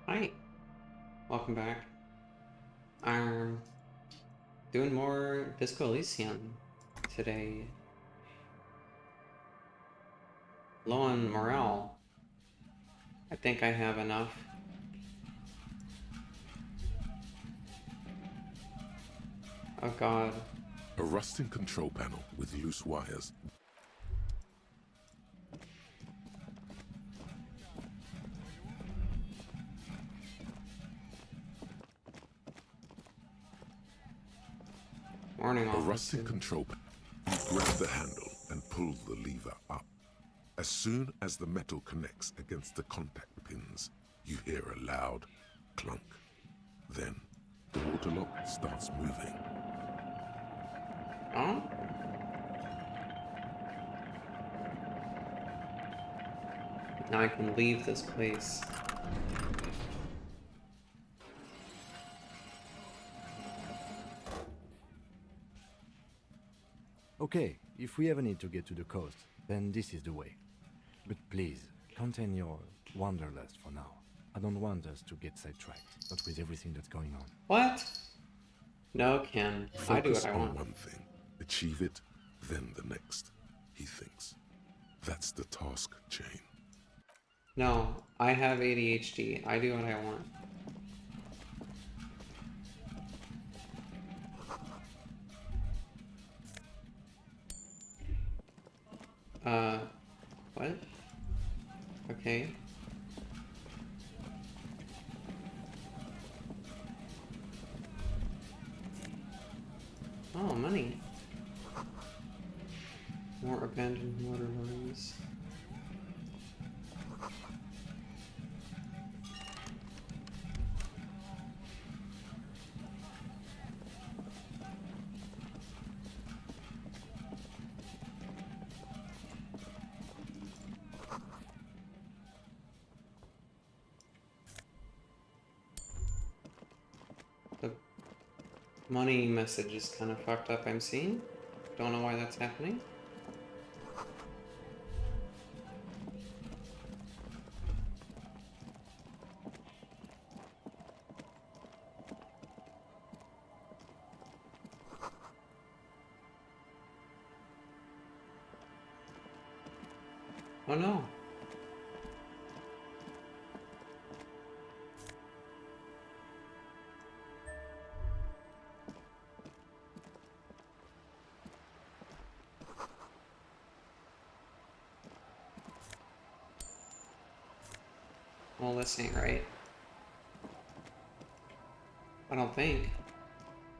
Hi, welcome back. I'm doing more Disco Elysium today. Low on morale. I think I have enough. Oh god. A rusting control panel with loose wires. Warning A rusting officer. control panel. You grab the handle and pull the lever up. As soon as the metal connects against the contact pins, you hear a loud clunk. Then, the water lock starts moving. Oh? Now I can leave this place. Okay, if we ever need to get to the coast, then this is the way. But please, contain your wanderlust for now. I don't want us to get sidetracked, not with everything that's going on. What? No, Ken. I do what Focus I on want. one thing, achieve it, then the next, he thinks. That's the task chain. No, I have ADHD. I do what I want. Uh, what? Okay. Oh, money. More abandoned motor lines. The money message is kind of fucked up, I'm seeing. Don't know why that's happening. Oh no. Well, this ain't right. I don't think.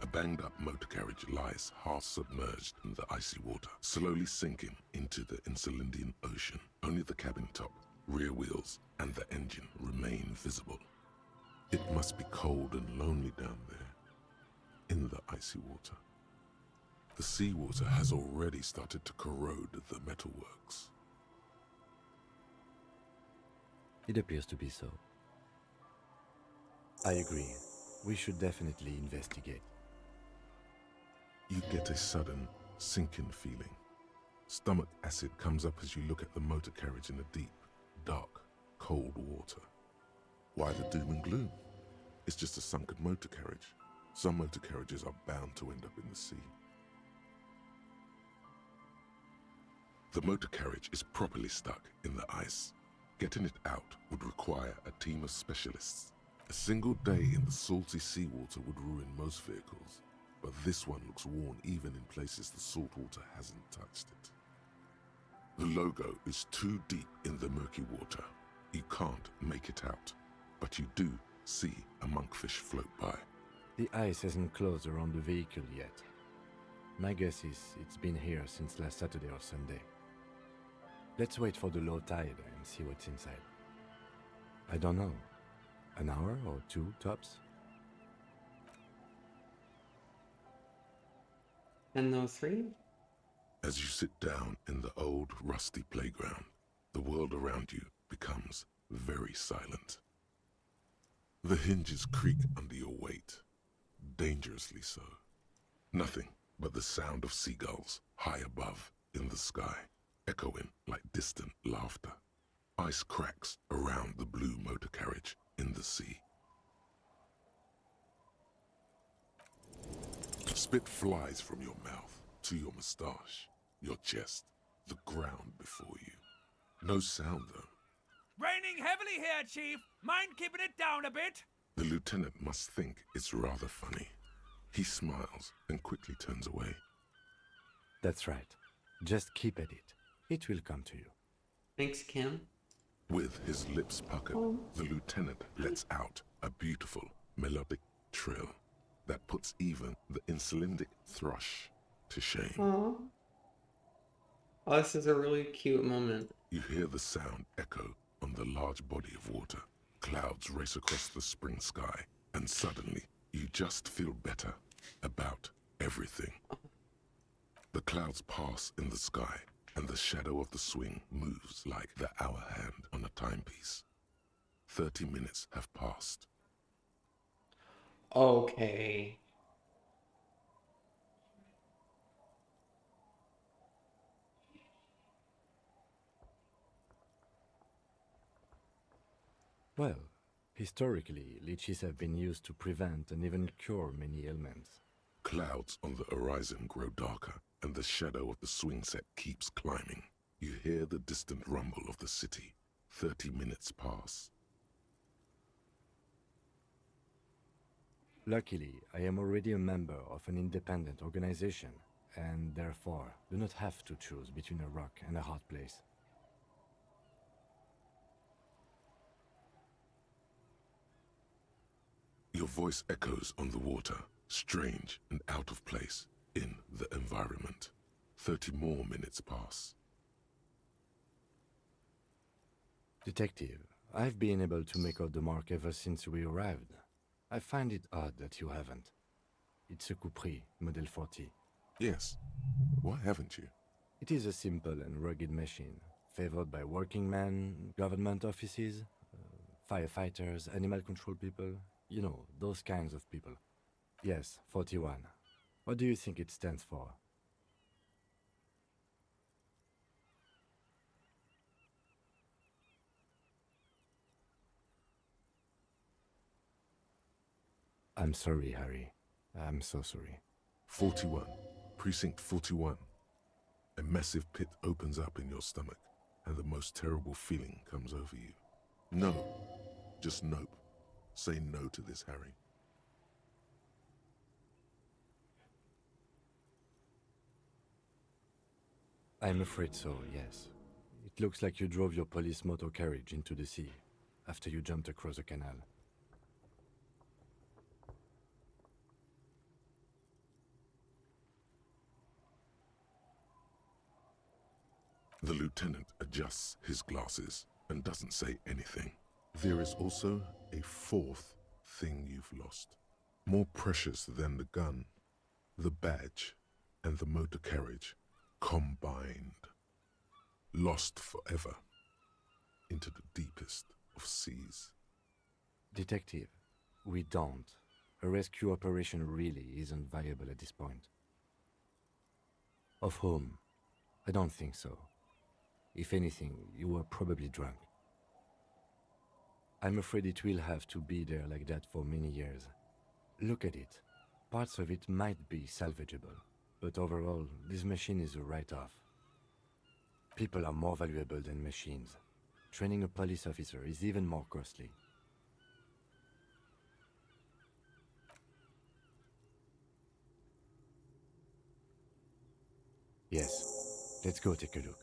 A banged-up motor carriage lies half-submerged in the icy water, slowly sinking into the Insulindian Ocean. Only the cabin top, rear wheels, and the engine remain visible. It must be cold and lonely down there, in the icy water. The seawater has already started to corrode the metalworks. It appears to be so. I agree. We should definitely investigate. You get a sudden, sinking feeling. Stomach acid comes up as you look at the motor carriage in the deep, dark, cold water. Why the doom and gloom? It's just a sunken motor carriage. Some motor carriages are bound to end up in the sea. The motor carriage is properly stuck in the ice. Getting it out would require a team of specialists. A single day in the salty seawater would ruin most vehicles, but this one looks worn even in places the salt water hasn't touched it. The logo is too deep in the murky water. You can't make it out, but you do see a monkfish float by. The ice hasn't closed around the vehicle yet. My guess is it's been here since last Saturday or Sunday. Let's wait for the low tide and see what's inside. I don't know. An hour or two, tops? And those three? As you sit down in the old rusty playground, the world around you becomes very silent. The hinges creak under your weight, dangerously so. Nothing but the sound of seagulls high above in the sky, echoing like distant laughter. Ice cracks around the blue motor carriage in the sea. Spit flies from your mouth to your moustache, your chest, the ground before you. No sound, though. Raining heavily here, Chief. Mind keeping it down a bit? The lieutenant must think it's rather funny. He smiles and quickly turns away. That's right. Just keep at it. It will come to you. Thanks, Kim. With his lips puckered, the lieutenant lets out a beautiful, melodic trill that puts even the insulindic thrush to shame. Aww. Oh, this is a really cute moment. You hear the sound echo on the large body of water. Clouds race across the spring sky, and suddenly you just feel better about everything. The clouds pass in the sky, and the shadow of the swing moves like the hour hand on a timepiece. 30 minutes have passed. Okay. Well, historically, leeches have been used to prevent and even cure many ailments. Clouds on the horizon grow darker, and the shadow of the swing set keeps climbing. You hear the distant rumble of the city. 30 minutes pass. Luckily, I am already a member of an independent organization, and therefore do not have to choose between a rock and a hard place. Your voice echoes on the water, strange and out of place in the environment. 30 more minutes pass. Detective, I've been able to make out the mark ever since we arrived. I find it odd that you haven't. It's a Coupris, Model 40. Yes. Why haven't you? It is a simple and rugged machine, favored by working men, government offices, firefighters, animal control people, you know, those kinds of people. Yes, 41. What do you think it stands for? I'm sorry, Harry. I'm so sorry. 41. Precinct 41. A massive pit opens up in your stomach, and the most terrible feeling comes over you. No. Just nope. Say no to this, Harry. I'm afraid so, yes. It looks like you drove your police motor carriage into the sea after you jumped across the canal. The lieutenant adjusts his glasses and doesn't say anything. There is also a fourth thing you've lost. More precious than the gun, the badge, and the motor carriage combined. Lost forever into the deepest of seas. Detective, we don't. A rescue operation really isn't viable at this point. Of whom? I don't think so. If anything, you were probably drunk. I'm afraid it will have to be there like that for many years. Look at it. Parts of it might be salvageable, but overall, this machine is a write-off. People are more valuable than machines. Training a police officer is even more costly. Yes, let's go take a look.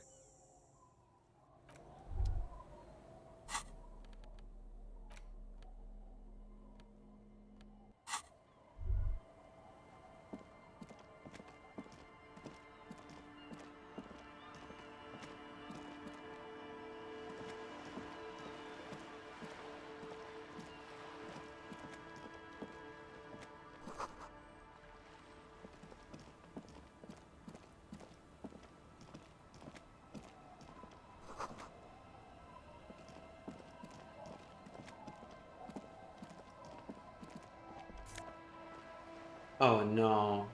Oh no.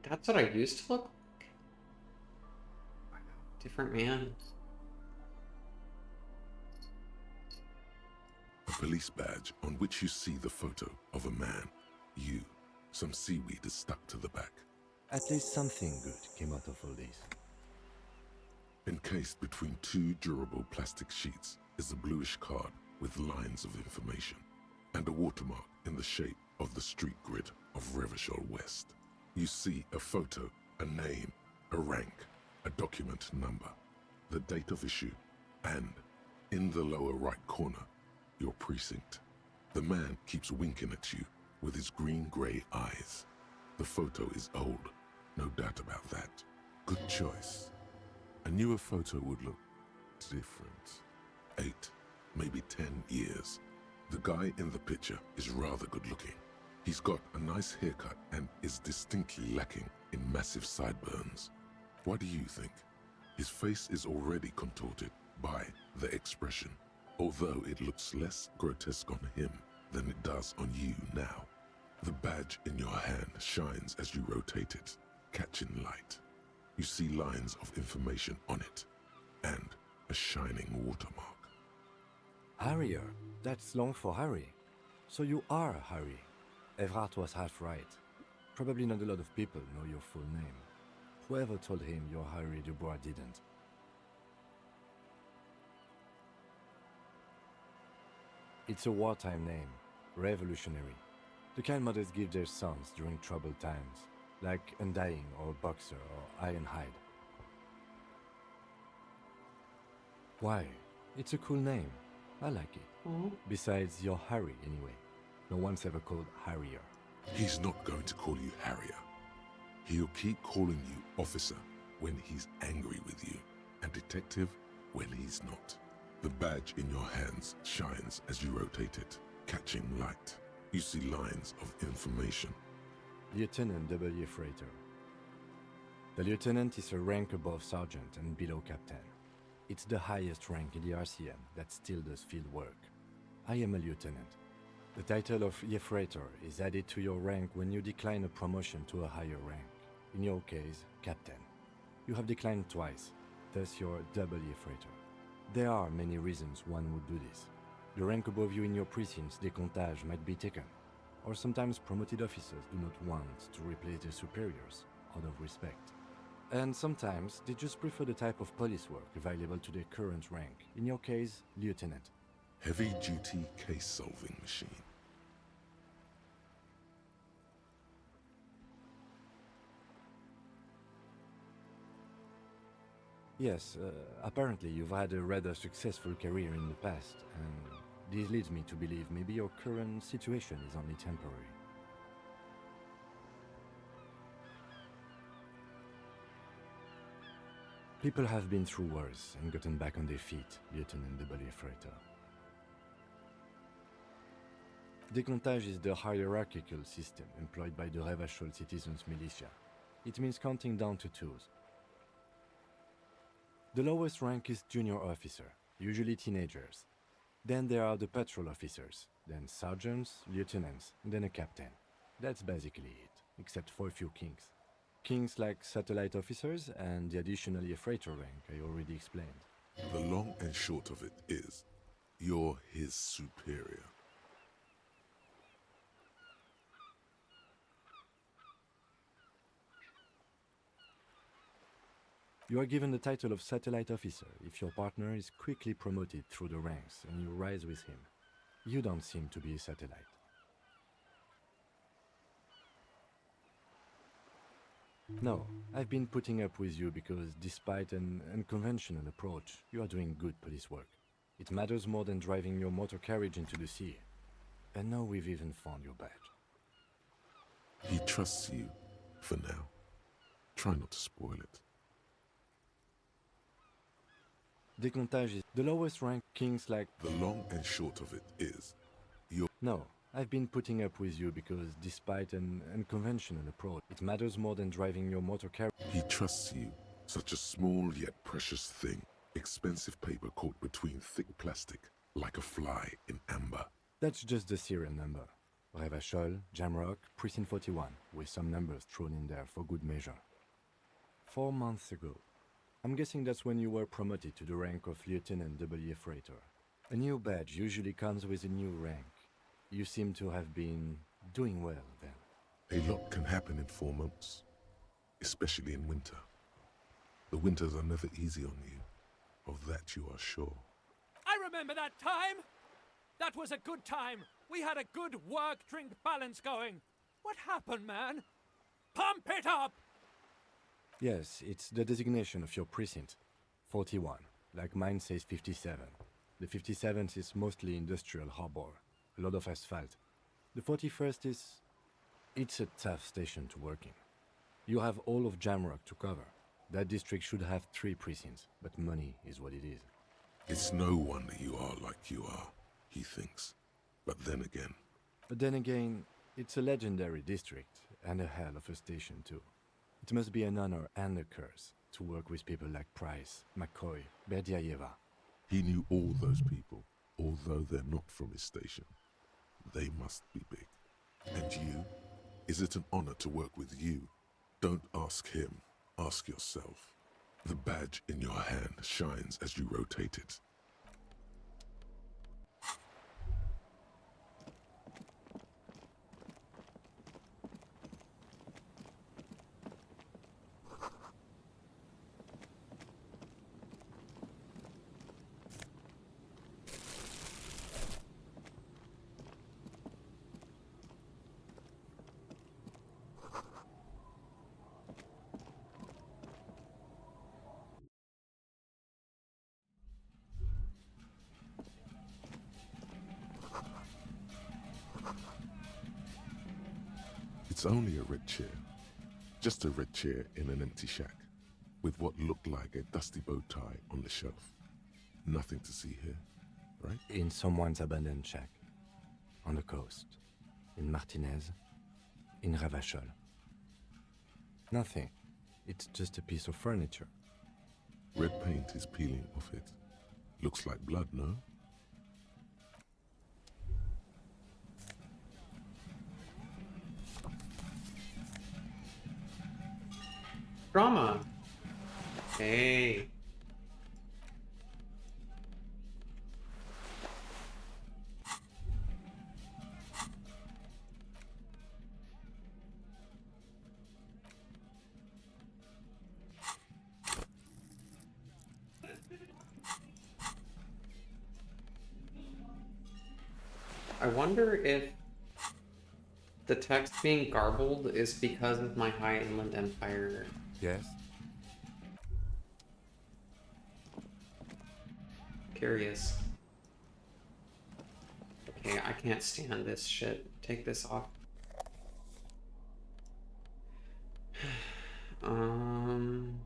That's what I used to look like? Different man. A police badge on which you see the photo of a man. You. Some seaweed is stuck to the back. At least something good came out of all this. Encased between two durable plastic sheets is a bluish card with lines of information and a watermark in the shape of the street grid of Revachol West. You see a photo, a name, a rank, a document number, the date of issue, and, in the lower right corner, your precinct. The man keeps winking at you with his green-grey eyes. The photo is old, no doubt about that. Good choice. A newer photo would look different. 8, maybe 10 years. The guy in the picture is rather good looking. He's got a nice haircut and is distinctly lacking in massive sideburns. What do you think? His face is already contorted by the expression, although it looks less grotesque on him than it does on you now. The badge in your hand shines as you rotate it, catching light. You see lines of information on it, and a shining watermark. Harrier. That's long for Harry. So you are Harry. Evrard was half right. Probably not a lot of people know your full name. Whoever told him you're Harry Dubois didn't. It's a wartime name. Revolutionary. The kind mothers give their sons during troubled times, like Undying or Boxer or Ironhide. Why? It's a cool name. I like it. Besides, you're Harry anyway. No one's ever called Harrier. He's not going to call you Harrier. He'll keep calling you officer when he's angry with you, and detective when he's not. The badge in your hands shines as you rotate it, catching light. You see lines of information. Lieutenant W. Freighter. The lieutenant is a rank above sergeant and below captain. It's the highest rank in the RCM that still does field work. I am a lieutenant. The title of Freighter is added to your rank when you decline a promotion to a higher rank. In your case, captain. You have declined twice, thus you're W. Freighter. There are many reasons one would do this. The rank above you in your precinct's décomptage might be taken, or sometimes promoted officers do not want to replace their superiors out of respect. And sometimes they just prefer the type of police work available to their current rank, in your case, lieutenant. Heavy-duty case-solving machine. Yes, apparently you've had a rather successful career in the past, and this leads me to believe maybe your current situation is only temporary. People have been through worse and gotten back on their feet, Lieutenant W. Freighter. Décomptage is the hierarchical system employed by the Revachol citizens' militia. It means counting down to twos. The lowest rank is junior officer, usually teenagers. Then there are the patrol officers, then sergeants, lieutenants, and then a captain. That's basically it, except for a few kings. Kings like satellite officers and the additional freighter rank I already explained. The long and short of it is, you're his superior. You are given the title of satellite officer if your partner is quickly promoted through the ranks and you rise with him. You don't seem to be a satellite. No, I've been putting up with you because despite an unconventional approach, you are doing good police work. It matters more than driving your motor carriage into the sea. And now we've even found your badge. He trusts you, for now. Try not to spoil it. Décomptage is the lowest rank kings like... The long and short of it is, you're... No, I've been putting up with you because despite an unconventional approach, it matters more than driving your motor carriage. He trusts you, such a small yet precious thing. Expensive paper caught between thick plastic, like a fly in amber. That's just the serial number. Revachol, Jamrock, Precinct 41, with some numbers thrown in there for good measure. 4 months ago. I'm guessing that's when you were promoted to the rank of Lieutenant W. Freighter. A new badge usually comes with a new rank. You seem to have been doing well then. A lot can happen in 4 months, especially in winter. The winters are never easy on you, of that you are sure. I remember that time! That was a good time. We had a good work-drink balance going. What happened, man? Pump it up! Yes, it's the designation of your precinct. 41, like mine says 57. The 57th is mostly industrial harbor, a lot of asphalt. The 41st is... it's a tough station to work in. You have all of Jamrock to cover. That district should have 3 precincts, but money is what it is. It's no wonder you are like you are, he thinks. But then again, it's a legendary district, and a hell of a station too. It must be an honor and a curse to work with people like Price, McCoy, Berdiaeva. he knew all those people, although they're not from his station. They must be big. And you? Is it an honor to work with you? Don't ask him, ask yourself. The badge in your hand shines as you rotate it. It's only a red chair. Just a red chair in an empty shack, with what looked like a dusty bow tie on the shelf. Nothing to see here, right? In someone's abandoned shack. On the coast. In Martinez. In Revachol. Nothing. It's just a piece of furniture. Red paint is peeling off it. Looks like blood, no? Drama. Hey. I wonder if the text being garbled is because of my High Inland Empire. Yes? Curious. Okay, I can't stand this shit. Take this off. Um...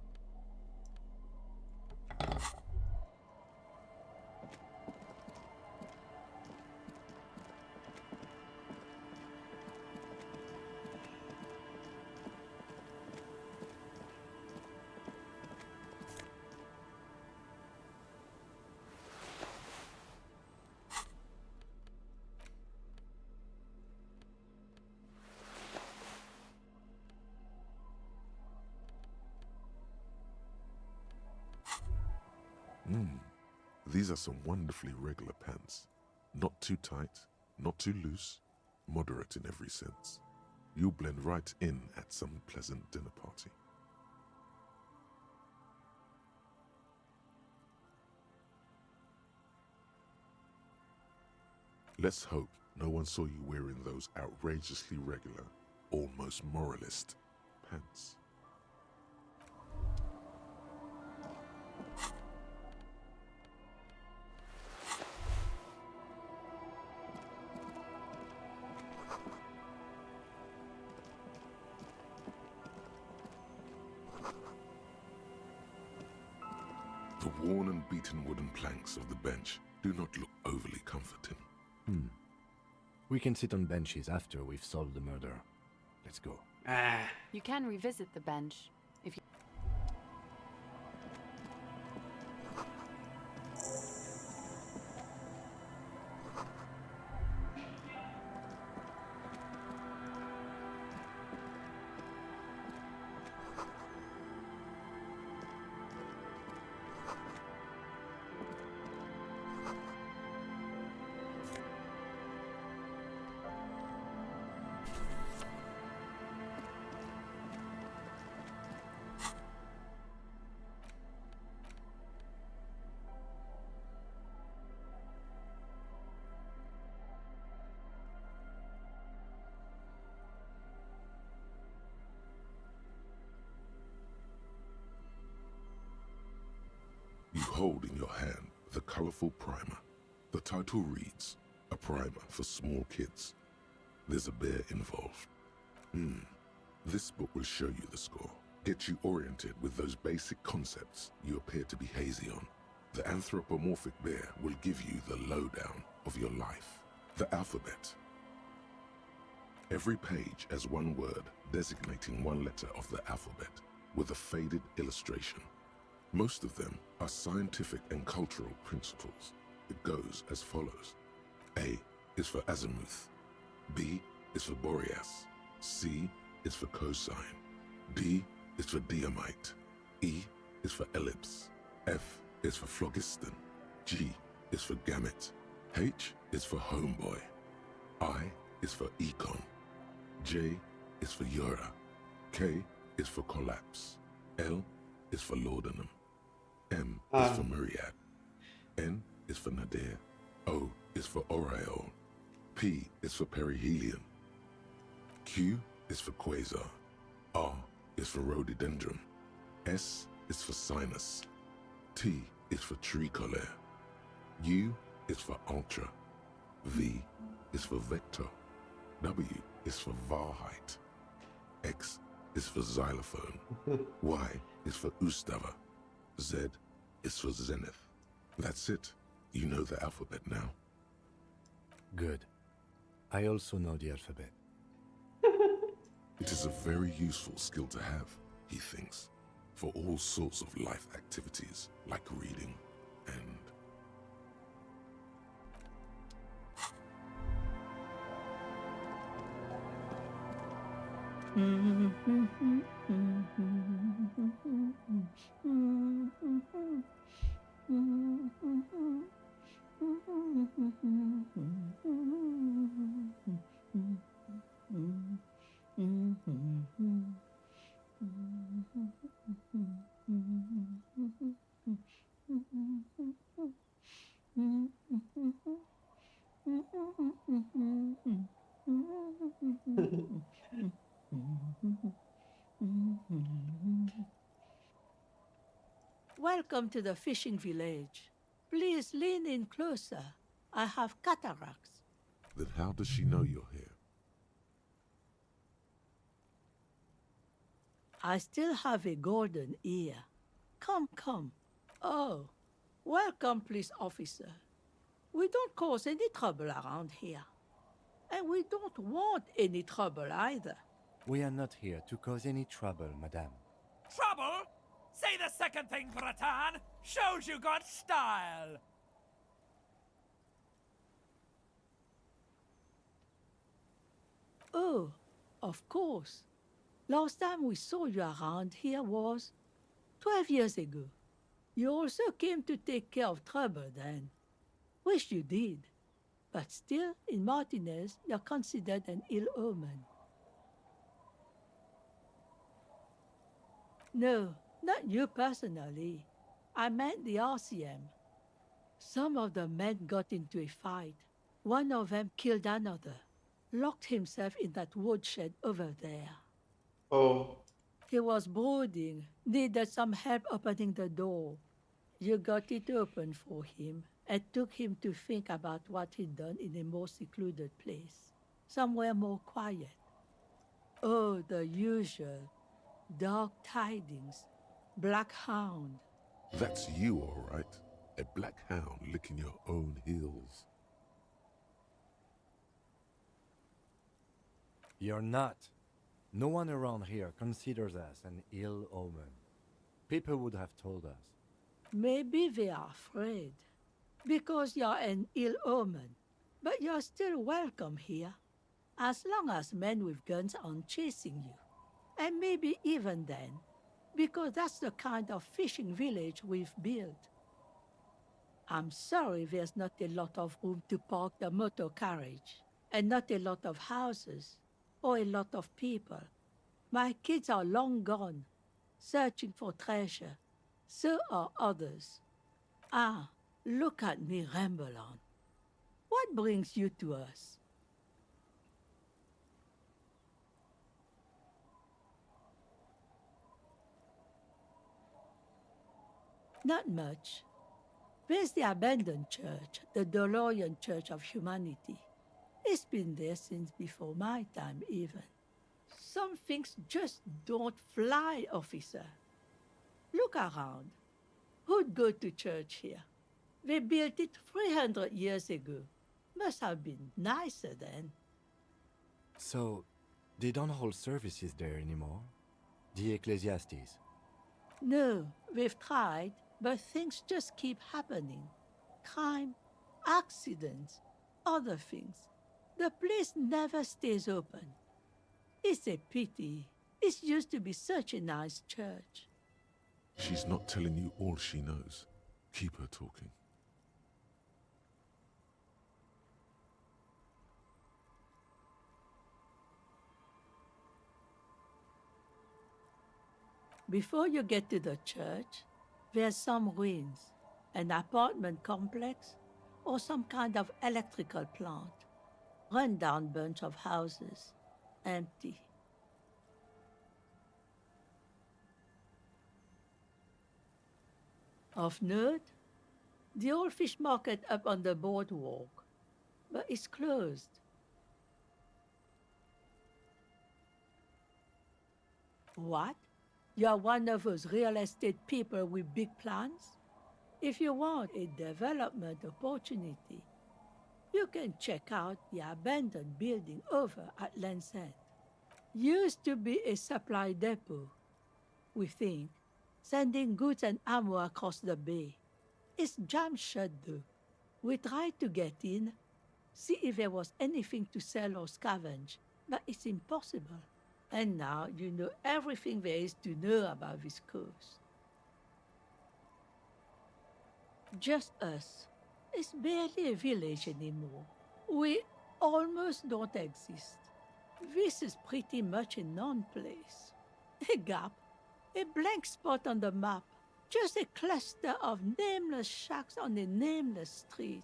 These are some wonderfully regular pants. Not too tight, not too loose, moderate in every sense. You'll blend right in at some pleasant dinner party. Let's hope no one saw you wearing those outrageously regular, almost moralist pants. The worn and beaten wooden planks of the bench do not look overly comforting. We can sit on benches after we've solved the murder. Let's go. Ah. You can revisit the bench if you... hold in your hand the colorful primer. The title reads, A Primer for Small Kids. There's a bear involved. This book will show you the score, get you oriented with those basic concepts you appear to be hazy on. The anthropomorphic bear will give you the lowdown of your life, the alphabet. Every page has one word designating one letter of the alphabet with a faded illustration. Most of them are scientific and cultural principles. It goes as follows. A is for azimuth. B is for Boreas. C is for cosine. D is for diamite. E is for ellipse. F is for phlogiston. G is for gamete. H is for homeboy. I is for econ. J is for Ura. K is for collapse. L is for laudanum. M is for myriad. N is for nadir. O is for aureole. P is for perihelion. Q is for quasar. R is for rhododendron. S is for sinus. T is for tricolor. U is for ultra. V is for vector. W is for Wahrheit. X is for xylophone. Y is for Ustava. Z is for zenith. That's it. You know the alphabet now. Good. I also know the alphabet. It is a very useful skill to have, he thinks, for all sorts of life activities like reading and... Welcome to the fishing village. Please lean in closer. I have cataracts. Then how does she know you're here? I still have a golden ear. Come, come. Oh, welcome, police officer. We don't cause any trouble around here. And we don't want any trouble either. We are not here to cause any trouble, madame. Trouble? Say the second thing, Bratan. Shows you got style. Oh, of course. Last time we saw you around here was 12 years ago. You also came to take care of trouble then. Wish you did. But still, in Martinez, you're considered an ill omen. No, not you personally. I meant the RCM. Some of the men got into a fight. One of them killed another. Locked himself in that woodshed over there. Oh. He was brooding, needed some help opening the door. You got it open for him and took him to think about what he'd done in a more secluded place, somewhere more quiet. Oh, the usual. Dark tidings. Black hound. That's you, all right. A black hound licking your own heels. You're not. No one around here considers us an ill omen. People would have told us. Maybe they are afraid. Because you're an ill omen. But you're still welcome here. As long as men with guns aren't chasing you. And maybe even then. Because that's the kind of fishing village we've built. I'm sorry there's not a lot of room to park the motor carriage. And not a lot of houses. Or a lot of people. My kids are long gone, searching for treasure. So are others. Ah, look at me ramble on. What brings you to us? Not much. There's the abandoned church, the DeLorean Church of Humanity. It's been there since before my time, even. Some things just don't fly, officer. Look around. Who'd go to church here? They built it 300 years ago. Must have been nicer then. So, they don't hold services there anymore? The Ecclesiastes? No, they've tried, but things just keep happening. Crime, accidents, other things. The place never stays open. It's a pity. It used to be such a nice church. She's not telling you all she knows. Keep her talking. Before you get to the church, there's some ruins, an apartment complex, or some kind of electrical plant. Run-down bunch of houses, empty. Of note, the old fish market up on the boardwalk, but it's closed. What? You're one of those real estate people with big plans? If you want a development opportunity, you can check out the abandoned building over at Land's End. Used to be a supply depot, we think, sending goods and ammo across the bay. It's jammed shut though. We tried to get in, see if there was anything to sell or scavenge, but it's impossible. And now you know everything there is to know about this coast. Just us. It's barely a village anymore. We almost don't exist. This is pretty much a non-place. A gap, a blank spot on the map, just a cluster of nameless shacks on a nameless street.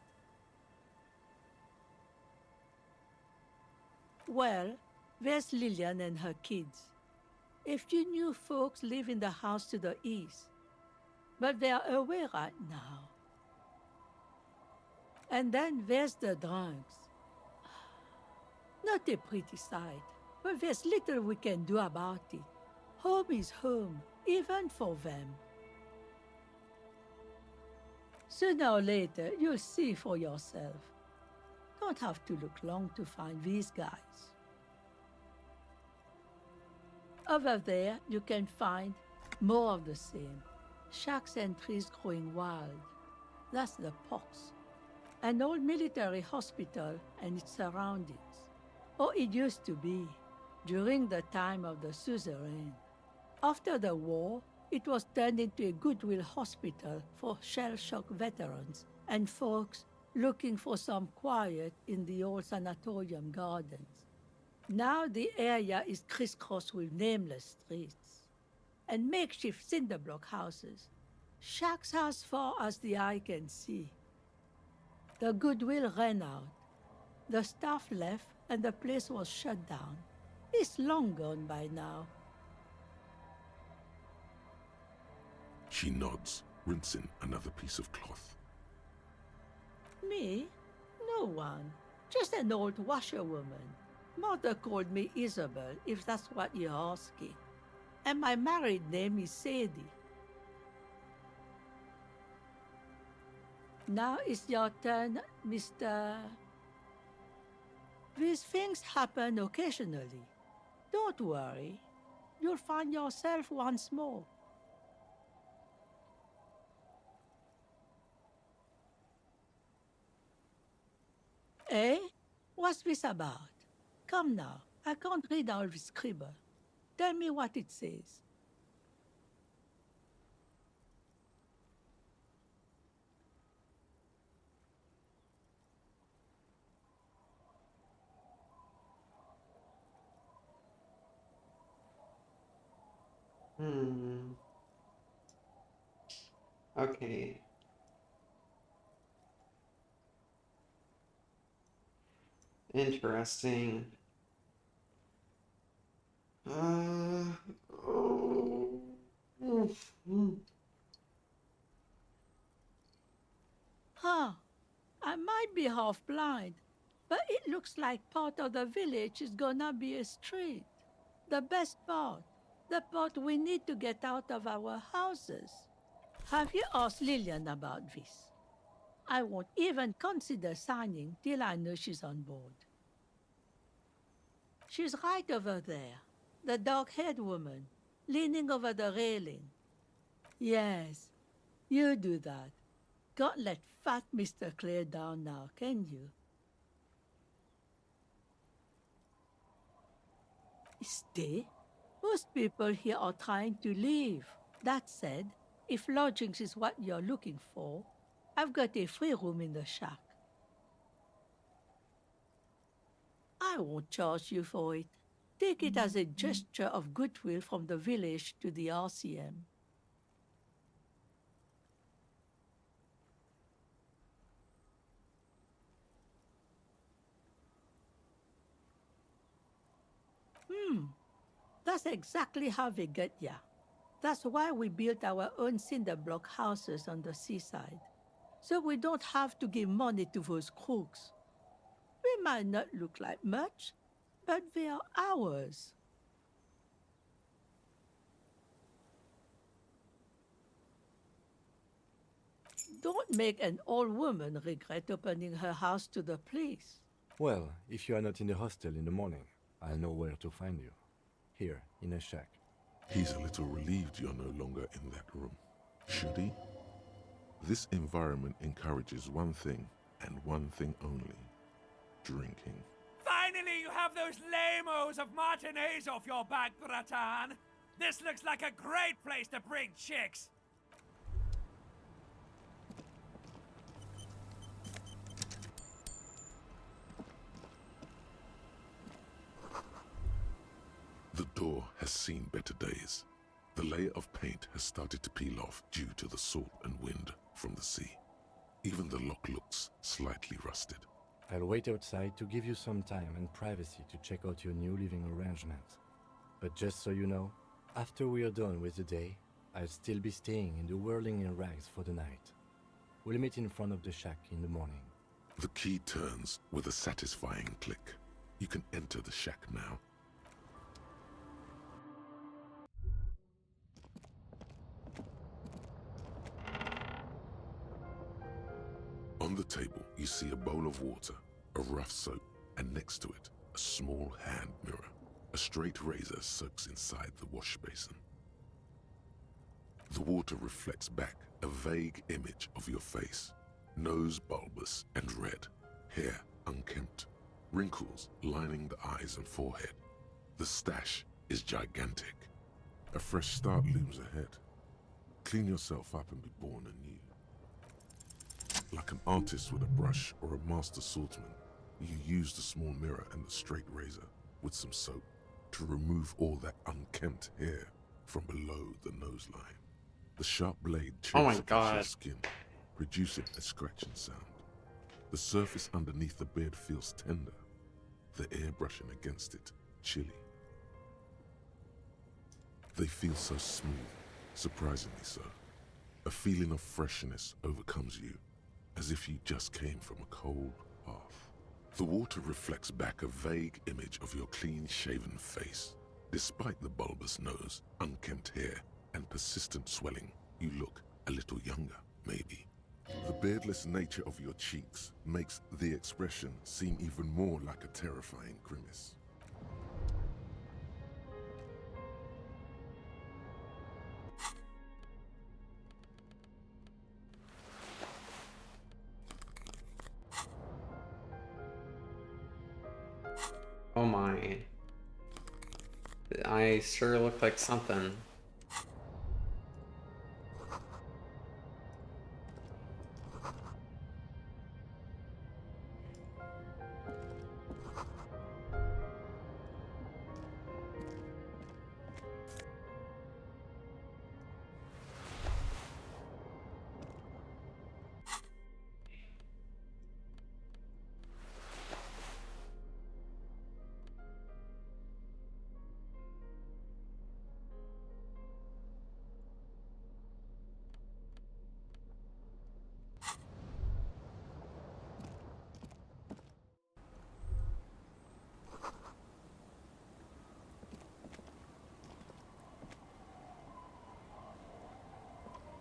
Well, there's Lillian and her kids. A few new folks live in the house to the east, but they're away right now. And then there's the drunks. Not a pretty sight, but there's little we can do about it. Home is home, even for them. Sooner or later, you'll see for yourself. Don't have to look long to find these guys. Over there, you can find more of the same. Shacks and trees growing wild. That's the pox. An old military hospital and its surroundings. Or it used to be, during the time of the suzerain. After the war, it was turned into a goodwill hospital for shell-shock veterans and folks looking for some quiet in the old sanatorium gardens. Now the area is crisscrossed with nameless streets and makeshift cinder block houses, shacks as far as the eye can see. The goodwill ran out. The staff left and the place was shut down. It's long gone by now. She nods, rinsing another piece of cloth. Me? No one. Just an old washerwoman. Mother called me Isabel, if that's what you're asking. And my married name is Sadie. Now it's your turn, Mr. These things happen occasionally. Don't worry. You'll find yourself once more. Eh? What's this about? Come now, I can't read all this scribble. Tell me what it says. Okay. Interesting. Oh. Huh. I might be half blind, but it looks like part of the village is gonna be a street. The best part. The part we need to get out of our houses. Have you asked Lillian about this? I won't even consider signing till I know she's on board. She's right over there. The dark-haired woman, leaning over the railing. Yes, you do that. Can't let fat Mr. Clare down now, can you? Stay? Most people here are trying to leave. That said, if lodgings is what you're looking for, I've got a free room in the shack. I won't charge you for it. Take it as a gesture of goodwill from the village to the RCM. That's exactly how we get ya. That's why we built our own cinder block houses on the seaside. So we don't have to give money to those crooks. We might not look like much, but they are ours. Don't make an old woman regret opening her house to the police. Well, if you are not in the hostel in the morning, I'll know where to find you. Here, in a shack. He's a little relieved you're no longer in that room. Should he? This environment encourages one thing, and one thing only. Drinking. Finally, you have those lame-os of matinees off your back, Bratan! This looks like a great place to bring chicks! The door has seen better days. The layer of paint has started to peel off due to the salt and wind from the sea. Even the lock looks slightly rusted. I'll wait outside to give you some time and privacy to check out your new living arrangements. But just so you know, after we are done with the day, I'll still be staying in the whirling in rags for the night. We'll meet in front of the shack in the morning. The key turns with a satisfying click. You can enter the shack now. On the table, you see a bowl of water, a rough soap, and next to it, a small hand mirror. A straight razor soaks inside the wash basin. The water reflects back a vague image of your face. Nose bulbous and red, hair unkempt, wrinkles lining the eyes and forehead. The stash is gigantic. A fresh start looms ahead. Clean yourself up and be born anew. Like an artist with a brush or a master swordsman, you use the small mirror and the straight razor with some soap to remove all that unkempt hair from below the nose line. The sharp blade Oh my chips against your God. skin, reducing a scratching sound. The surface underneath the beard feels tender, the air brushing against it chilly. They feel so smooth, surprisingly so. A feeling of freshness overcomes you, as if you just came from a cold bath. The water reflects back a vague image of your clean-shaven face. Despite the bulbous nose, unkempt hair, and persistent swelling, you look a little younger, maybe. The beardless nature of your cheeks makes the expression seem even more like a terrifying grimace. Oh my. I sure look like something.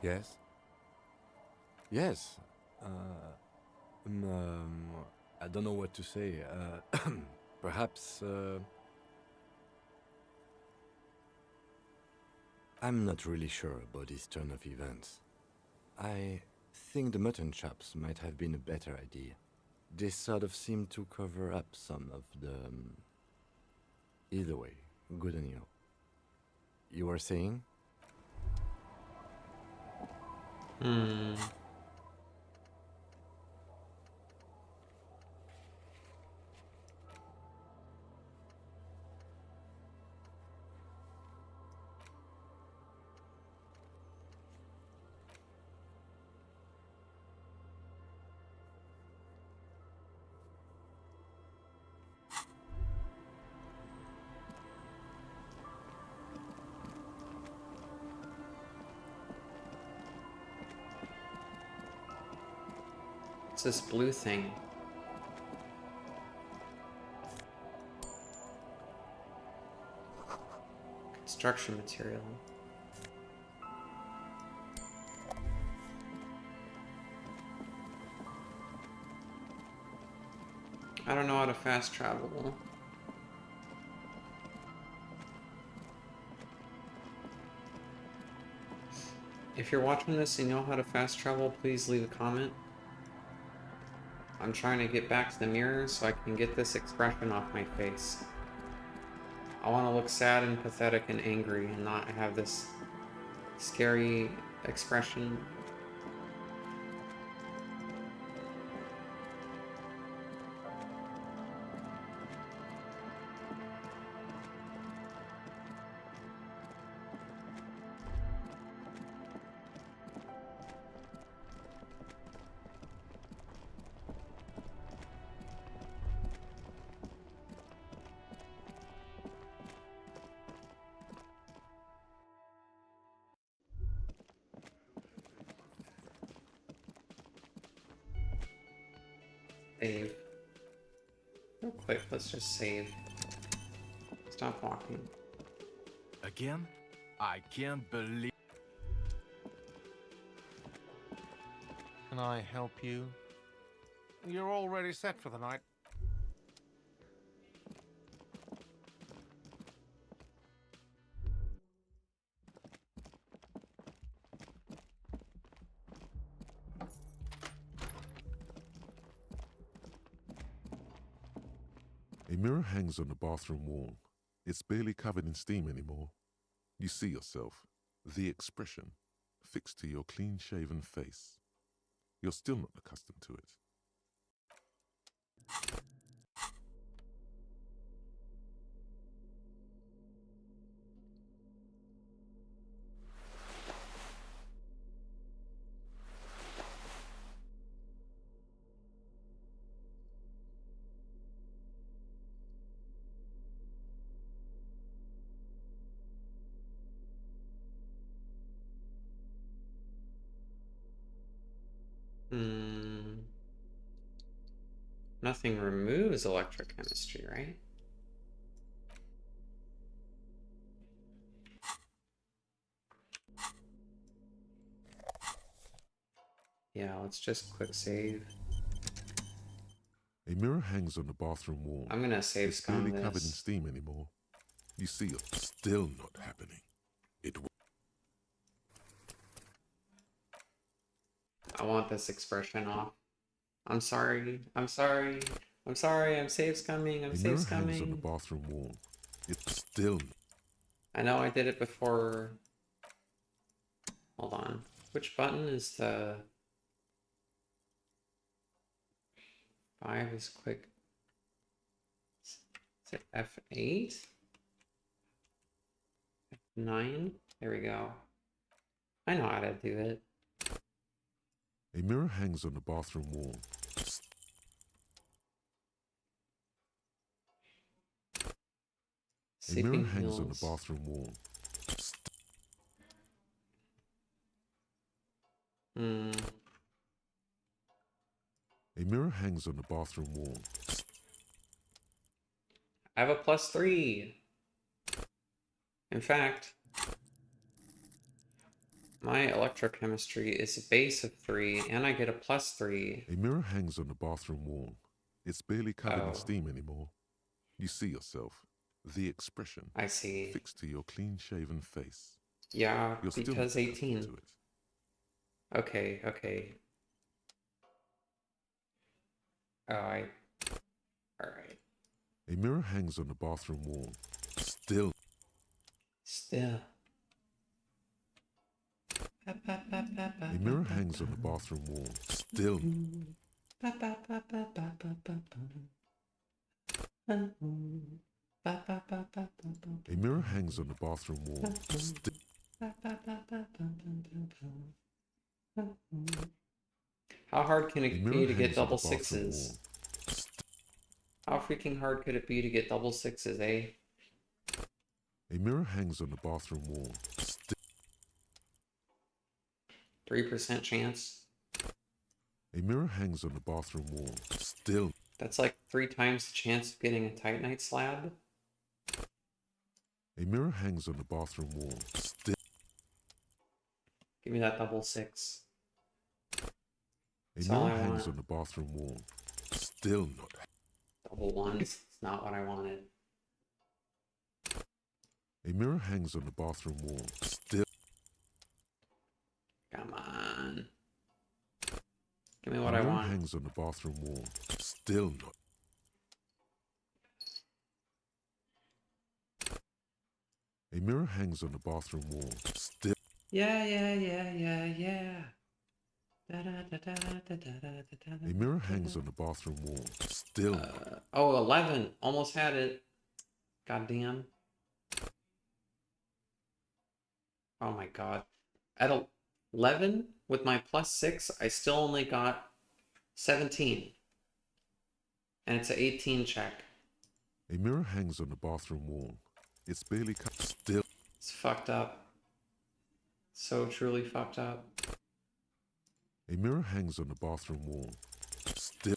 Yes? Yes. I don't know what to say. Perhaps, I'm not really sure about this turn of events. I think the mutton chops might have been a better idea. They sort of seem to cover up some of the... Either way, good on you. You were saying? Hmm. What's this blue thing? Construction material. I don't know how to fast travel. If you're watching this and you know how to fast travel, please leave a comment. I'm trying to get back to the mirror so I can get this expression off my face. I want to look sad and pathetic and angry and not have this scary expression. Save. Real quick, let's just save. Stop walking. Again? I can't believe... Can I help you? You're already set for the night. A mirror hangs on the bathroom wall. It's barely covered in steam anymore. You see yourself, the expression, fixed to your clean-shaven face. You're still not accustomed to it. Nothing removes electrochemistry, right? Yeah, let's just quick save. A mirror hangs on the bathroom wall. I'm gonna save It's barely scum covered in this. steam anymore. You see it's still not happening. I want this expression off. I'm sorry. I'm sorry. I'm sorry. I'm save scumming. I'm A save mirror hangs on the scumming. bathroom wall. It's still... I know I did it before. Hold on. Which button is the... 5 is quick. Is it F8? F9? There we go. I know how to do it. A mirror hangs on the bathroom wall. A mirror Sleeping hangs on the Hills. bathroom wall. A mirror hangs on the bathroom wall. I have a +3. In fact, My electrochemistry is a base of 3, and I get a +3. A mirror hangs on the bathroom wall. It's barely covered Oh. in steam anymore. You see yourself, the expression, I see. fixed to your clean-shaven face. Yeah, You're still because not accustomed 18. to it. Okay, okay. Alright. A mirror hangs on the bathroom wall. Still. Still. A mirror hangs on the bathroom wall. Still. A mirror hangs on the bathroom wall. Still. How hard can A it mirror be to get hangs on the double bathroom sixes? wall. How freaking hard could it be to get double sixes, eh? A mirror hangs on the bathroom wall. Still. 3% chance? A mirror hangs on the bathroom wall. Still. That's like 3 times the chance of getting a Titanite slab? A mirror hangs on the bathroom wall. Still. Give me that double 6. A That's all mirror I hangs want. on the bathroom wall. Still not. Double 1s. It's not what I wanted. A mirror hangs on the bathroom wall. Still. Come on. Give me A what I mirror want. hangs on the bathroom wall. Still not. A mirror hangs on the bathroom wall. Still. Yeah. A mirror hangs on the bathroom wall. Still not. Oh, 11. Almost had it. Goddamn. Oh my god. At 11, with my +6, I still only got 17. And it's an 18 check. A mirror hangs on the bathroom wall. It's barely cut. Still. It's fucked up. So truly fucked up. A mirror hangs on the bathroom wall. Still.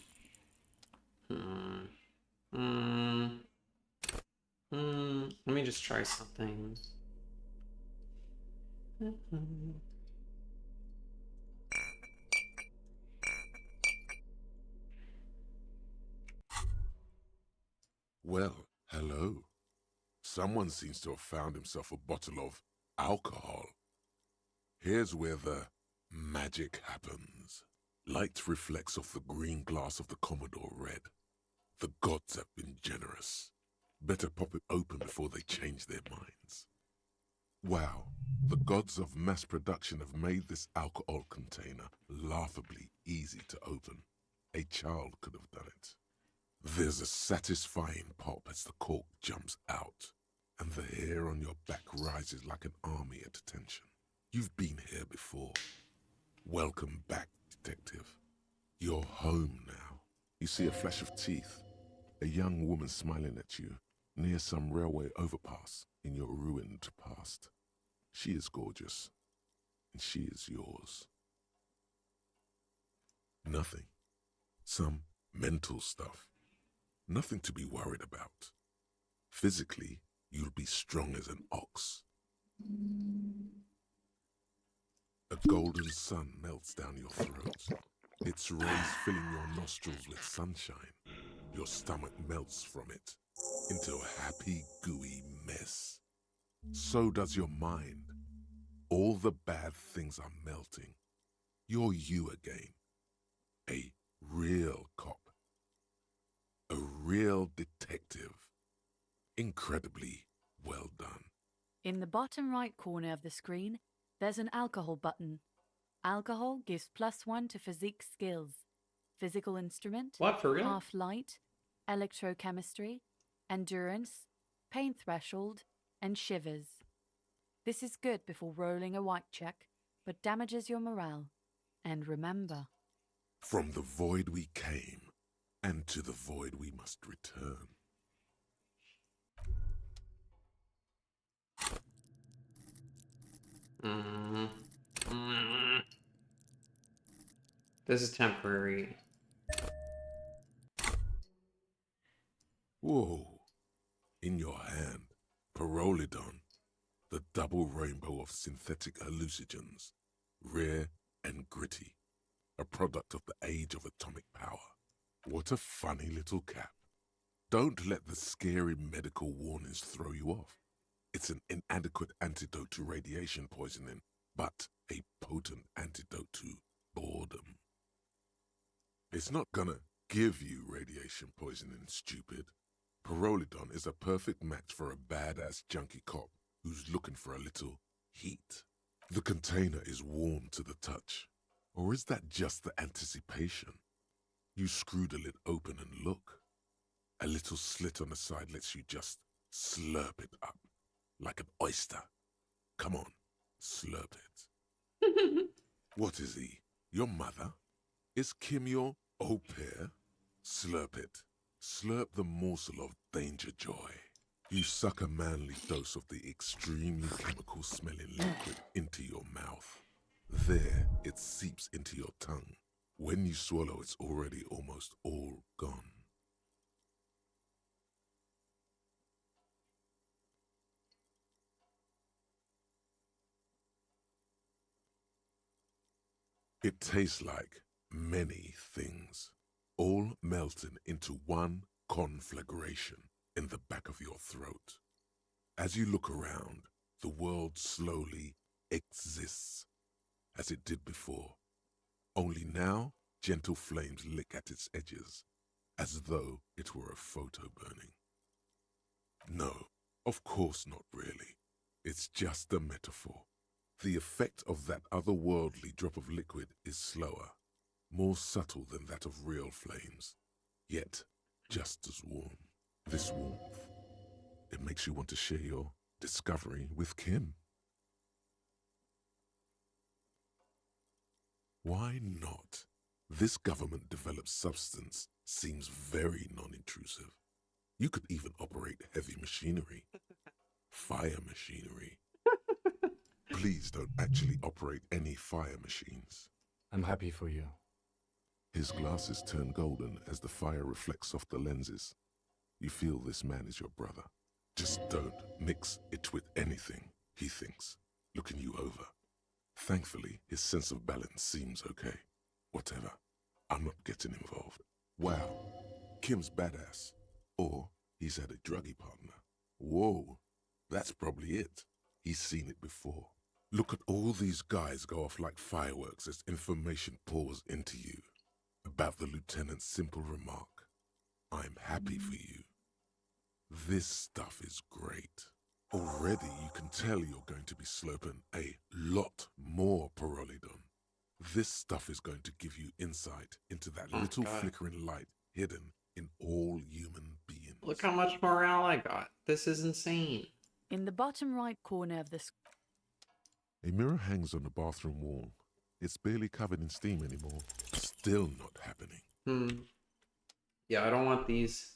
Let me just try something. Well, hello. Someone seems to have found himself a bottle of alcohol. Here's where the magic happens. Light reflects off the green glass of the Commodore Red. The gods have been generous. Better pop it open before they change their minds. Wow, the gods of mass production have made this alcohol container laughably easy to open. A child could have done it. There's a satisfying pop as the cork jumps out, and the hair on your back rises like an army at attention. You've been here before. Welcome back, detective. You're home now. You see a flash of teeth, a young woman smiling at you near some railway overpass in your ruined past. She is gorgeous, and she is yours. Nothing. Some mental stuff. Nothing to be worried about. Physically, you'll be strong as an ox. A golden sun melts down your throat. Its rays filling your nostrils with sunshine. Your stomach melts from it into a happy, gooey mess. So does your mind. All the bad things are melting. You're you again. A real cop. A real detective. Incredibly well done. In the bottom right corner of the screen, there's an alcohol button. Alcohol gives +1 to physique skills. Physical instrument, What, for real? half light, electrochemistry, endurance, pain threshold, and shivers. This is good before rolling a white check, but damages your morale. And remember, From the void we came, and to the void we must return. This is temporary. Whoa. In your hand, Pyrrolidon, the double rainbow of synthetic hallucinogens. rare and gritty, a product of the age of atomic power. What a funny little cap. Don't let the scary medical warnings throw you off. It's an inadequate antidote to radiation poisoning, but a potent antidote to boredom. It's not gonna give you radiation poisoning, stupid. Pyrrolidon is a perfect match for a badass junkie cop who's looking for a little heat. The container is warm to the touch. Or is that just the anticipation? You screw the lid open and look. A little slit on the side lets you just slurp it up. Like an oyster. Come on, slurp it. What is he? Your mother? Is Kim your au pair? Slurp it. Slurp the morsel of danger joy. You suck a manly dose of the extremely chemical-smelling liquid into your mouth. There, it seeps into your tongue. When you swallow, it's already almost all gone. It tastes like many things, all melting into one conflagration in the back of your throat. As you look around, the world slowly exists, as it did before. Only now, gentle flames lick at its edges, as though it were a photo burning. No, of course not really. It's just a metaphor. The effect of that otherworldly drop of liquid is slower, more subtle than that of real flames, yet just as warm. This warmth, it makes you want to share your discovery with Kim. Why not? This government-developed substance seems very non-intrusive. You could even operate heavy machinery, fire machinery. Please don't actually operate any fire machines. I'm happy for you. His glasses turn golden as the fire reflects off the lenses. You feel this man is your brother. Just don't mix it with anything, he thinks, looking you over. Thankfully, his sense of balance seems okay. Whatever. I'm not getting involved. Wow, Kim's badass. Or he's had a druggie partner. Whoa, that's probably it. He's seen it before. Look at all these guys go off like fireworks as information pours into you. About the lieutenant's simple remark, I'm happy for you. This stuff is great. Already you can tell you're going to be slurping a lot more Pyrrolidon. This stuff is going to give you insight into that little flickering light hidden in all human beings. Look how much morale I got. This is insane. In the bottom right corner of the A mirror hangs on the bathroom wall. It's barely covered in steam anymore. Still not happening. Yeah, I don't want these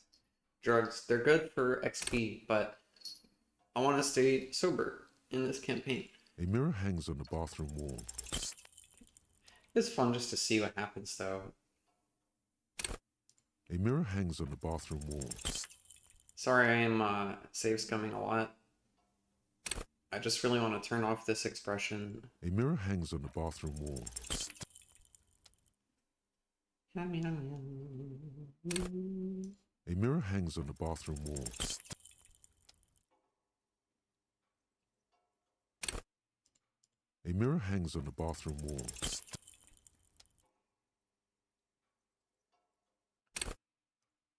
drugs. They're good for XP, but I want to stay sober in this campaign. A mirror hangs on the bathroom wall. It's fun just to see what happens, though. A mirror hangs on the bathroom wall. Sorry, I am save scumming a lot. I just really want to turn off this expression. A mirror hangs on the bathroom wall. A mirror hangs on the bathroom wall. A mirror hangs on the bathroom wall.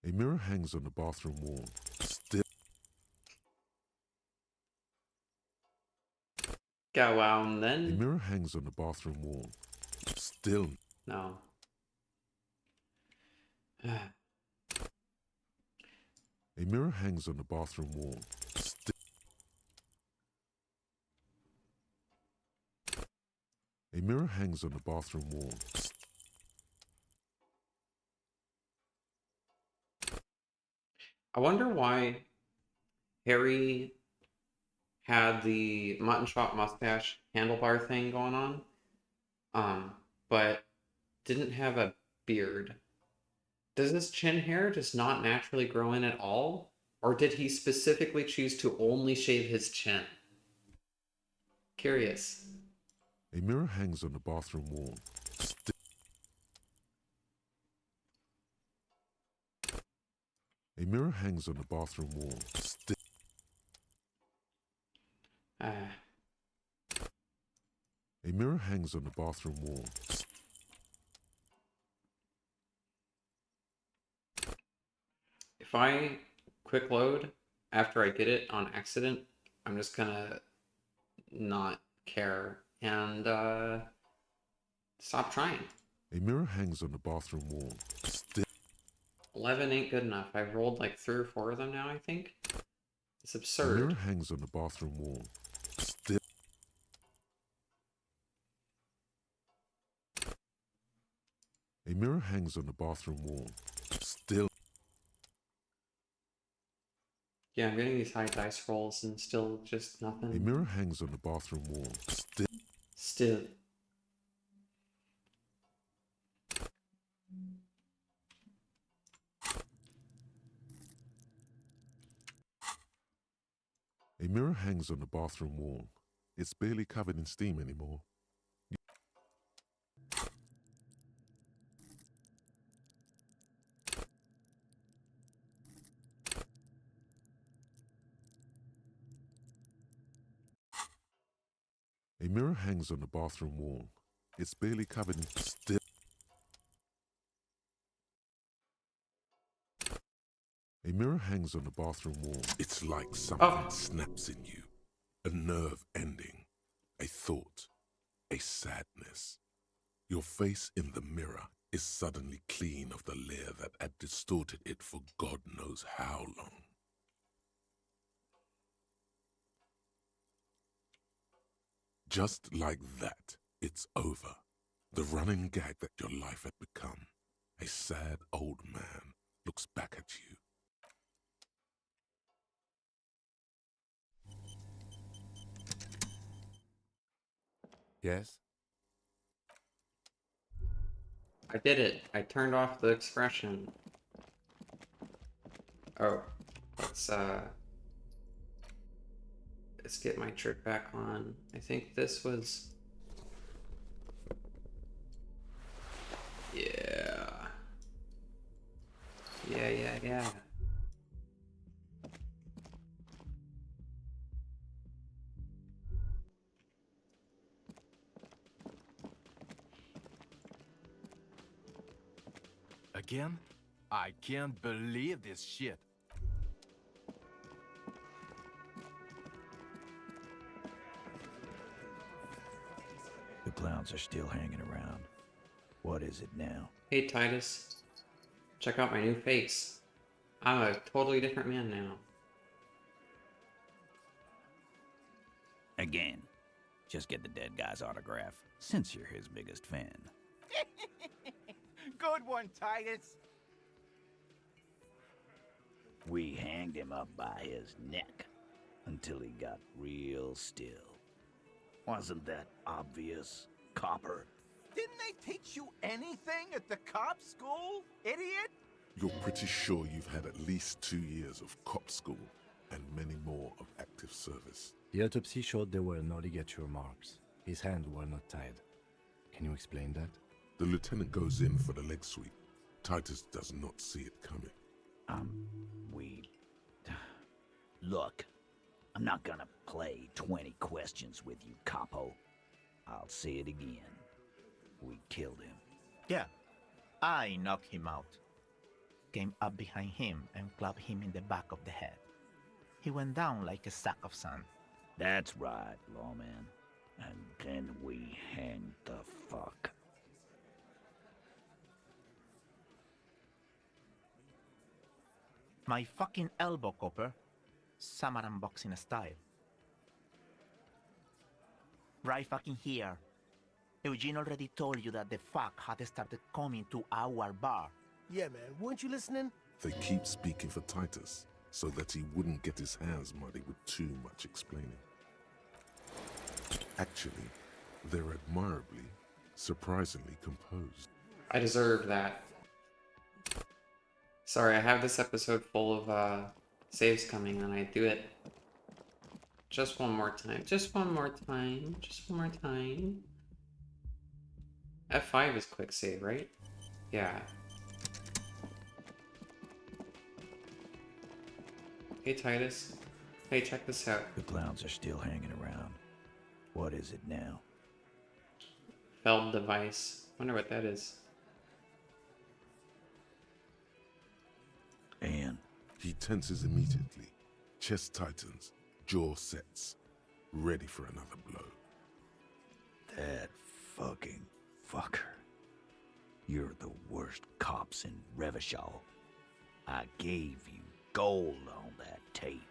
A mirror hangs on the bathroom wall. Still. Go out and A then. mirror hangs on the bathroom wall. Still. No. A mirror hangs on the bathroom wall. Still. A mirror hangs on the bathroom wall. I wonder why Harry had the mutton chop mustache handlebar thing going on, but didn't have a beard. Does his chin hair just not naturally grow in at all? Or did he specifically choose to only shave his chin? Curious. A mirror hangs on the bathroom wall. A mirror hangs on the bathroom wall. Ah. A mirror hangs on the bathroom wall. If I quick load after I get it on accident, I'm just gonna not care and stop trying. A mirror hangs on the bathroom wall. 11 ain't good enough. I've rolled like 3 or 4 of them now, I think. It's A absurd. mirror hangs on the bathroom wall. Still. A mirror hangs on the bathroom wall. Still. Yeah, I'm getting these high dice rolls and still just A nothing. mirror hangs on the bathroom wall. Still. Still. A mirror hangs on the bathroom wall. It's barely covered in steam anymore. A mirror hangs on the bathroom wall. It's barely covered in still. A mirror hangs on the bathroom wall. It's like something snaps in you. A nerve ending. A thought. A sadness. Your face in the mirror is suddenly clean of the layer that had distorted it for God knows how long. Just like that, it's over. The running gag that your life had become. A sad old man looks back at you. Yes? I did it. I turned off the expression. Oh, let's get my trick back on. I think this was... Yeah. Yeah. Again? I can't believe this shit. The clowns are still hanging around. What is it now? Hey, Titus. Check out my new face. I'm a totally different man now. Again. Just get the dead guy's autograph, since you're his biggest fan. Good one, Titus. We hanged him up by his neck until he got real still. Wasn't that obvious, Copper? Didn't they teach you anything at the cop school, idiot? You're pretty sure you've had at least 2 years of cop school and many more of active service. The autopsy showed there were no ligature marks. His hands were not tied. Can you explain that? The lieutenant goes in for the leg sweep. Titus does not see it coming. Look, I'm not gonna play 20 questions with you, Capo. I'll say it again. We killed him. Yeah, I knocked him out. Came up behind him and clubbed him in the back of the head. He went down like a sack of sand. That's right, lawman. And then we hanged the fuck. My fucking elbow, Copper. Samaran boxing style. Right fucking here. Eugene already told you that the fuck had started coming to our bar. Yeah, man, weren't you listening? They keep speaking for Titus so that he wouldn't get his hands muddy with too much explaining. Actually, they're admirably, surprisingly composed. I deserve that. Sorry, I have this episode full of saves coming and I do it just one more time. Just one more time. Just one more time. F5 is quick save, right? Yeah. Hey Titus. Hey, check this out. The clowns are still hanging around. What is it now? Feld device. Wonder what that is. And He tenses immediately. Chest tightens. Jaw sets. Ready for another blow. that fucking fucker. You're the worst cops in Revachol. I gave you gold on that tape.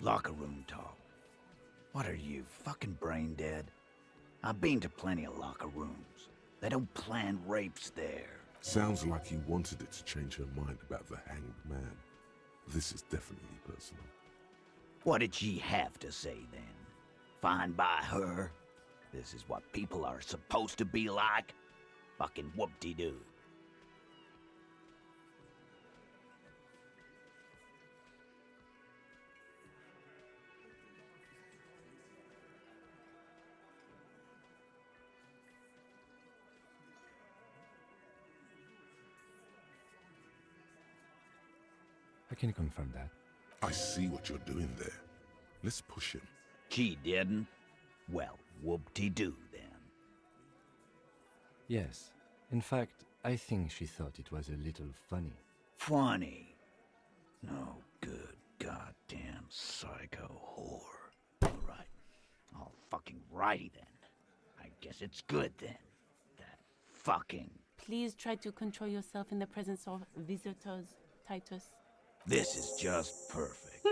Locker room talk. What are you, fucking brain dead? I've been to plenty of locker rooms. They don't plan rapes there. Sounds like he wanted it to change her mind about the hanged man. This is definitely personal. What did she have to say then? Fine by her? This is what people are supposed to be like? Fucking whoop-de-doo. I can confirm that. I see what you're doing there. Let's push him. She didn't? Well, whoop-de-doo then. Yes. In fact, I think she thought it was a little funny. Funny. No good goddamn psycho whore. Alright. All fucking righty then. I guess it's good then. That fucking... Please try to control yourself in the presence of visitors, Titus. This is just perfect.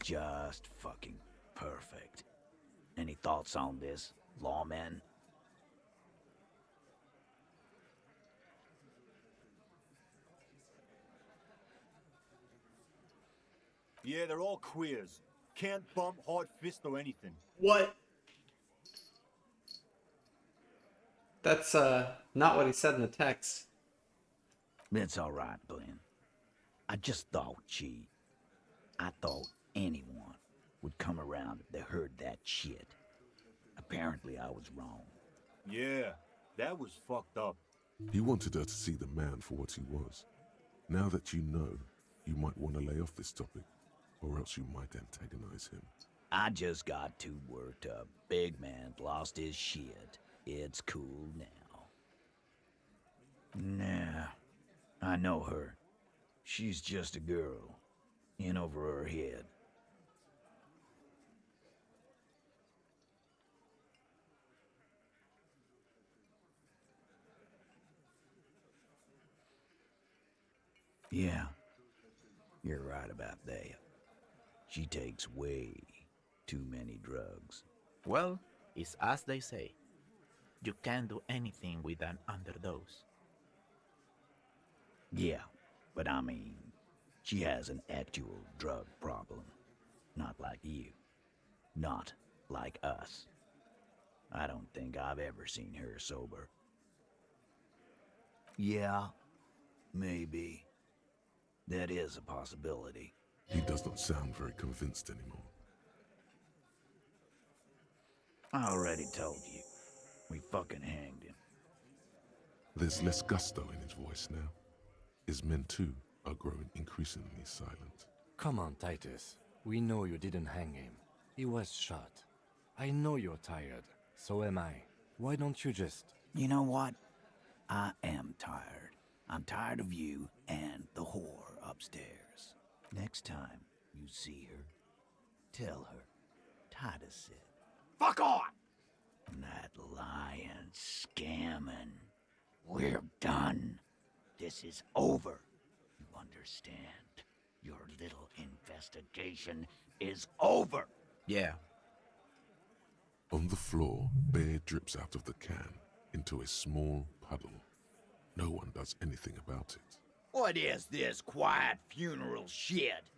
Just fucking perfect. Any thoughts on this, lawmen? Yeah, they're all queers. Can't bump, hard fist, or anything. What? That's, not what he said in the text. It's alright, Glenn. I just thought I thought anyone would come around if they heard that shit. Apparently I was wrong. Yeah, that was fucked up. He wanted her to see the man for what he was. Now that you know, you might want to lay off this topic, or else you might antagonize him. I just got too worked up. Big man lost his shit. It's cool now. Nah, I know her. She's just a girl. In over her head. Yeah, you're right about that. She takes way too many drugs. Well, it's as they say. You can't do anything with an underdose. Yeah, but I mean, she has an actual drug problem. Not like you. Not like us. I don't think I've ever seen her sober. Yeah, maybe. That is a possibility. He does not sound very convinced anymore. I already told you. We fucking hanged him. There's less gusto in his voice now. His men too are growing increasingly silent. Come on, Titus. We know you didn't hang him. He was shot. I know you're tired. So am I. Why don't you just... You know what? I am tired. I'm tired of you and the whore upstairs. Next time you see her, tell her Titus said, "Fuck on!" That lying, scamming. We're done. This is over. You understand? Your little investigation is over. Yeah. On the floor, beer drips out of the can into a small puddle. No one does anything about it. What is this quiet funeral shit?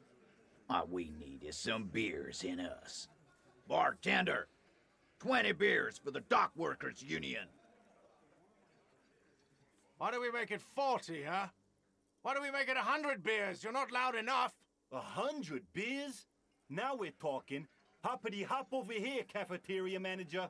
All we need is some beers in us. Bartender, 20 beers for the Dock Workers Union. Why do we make it 40, huh? Why do we make it 100 beers? You're not loud enough. 100 beers? Now we're talking. Hoppity hop over here, cafeteria manager.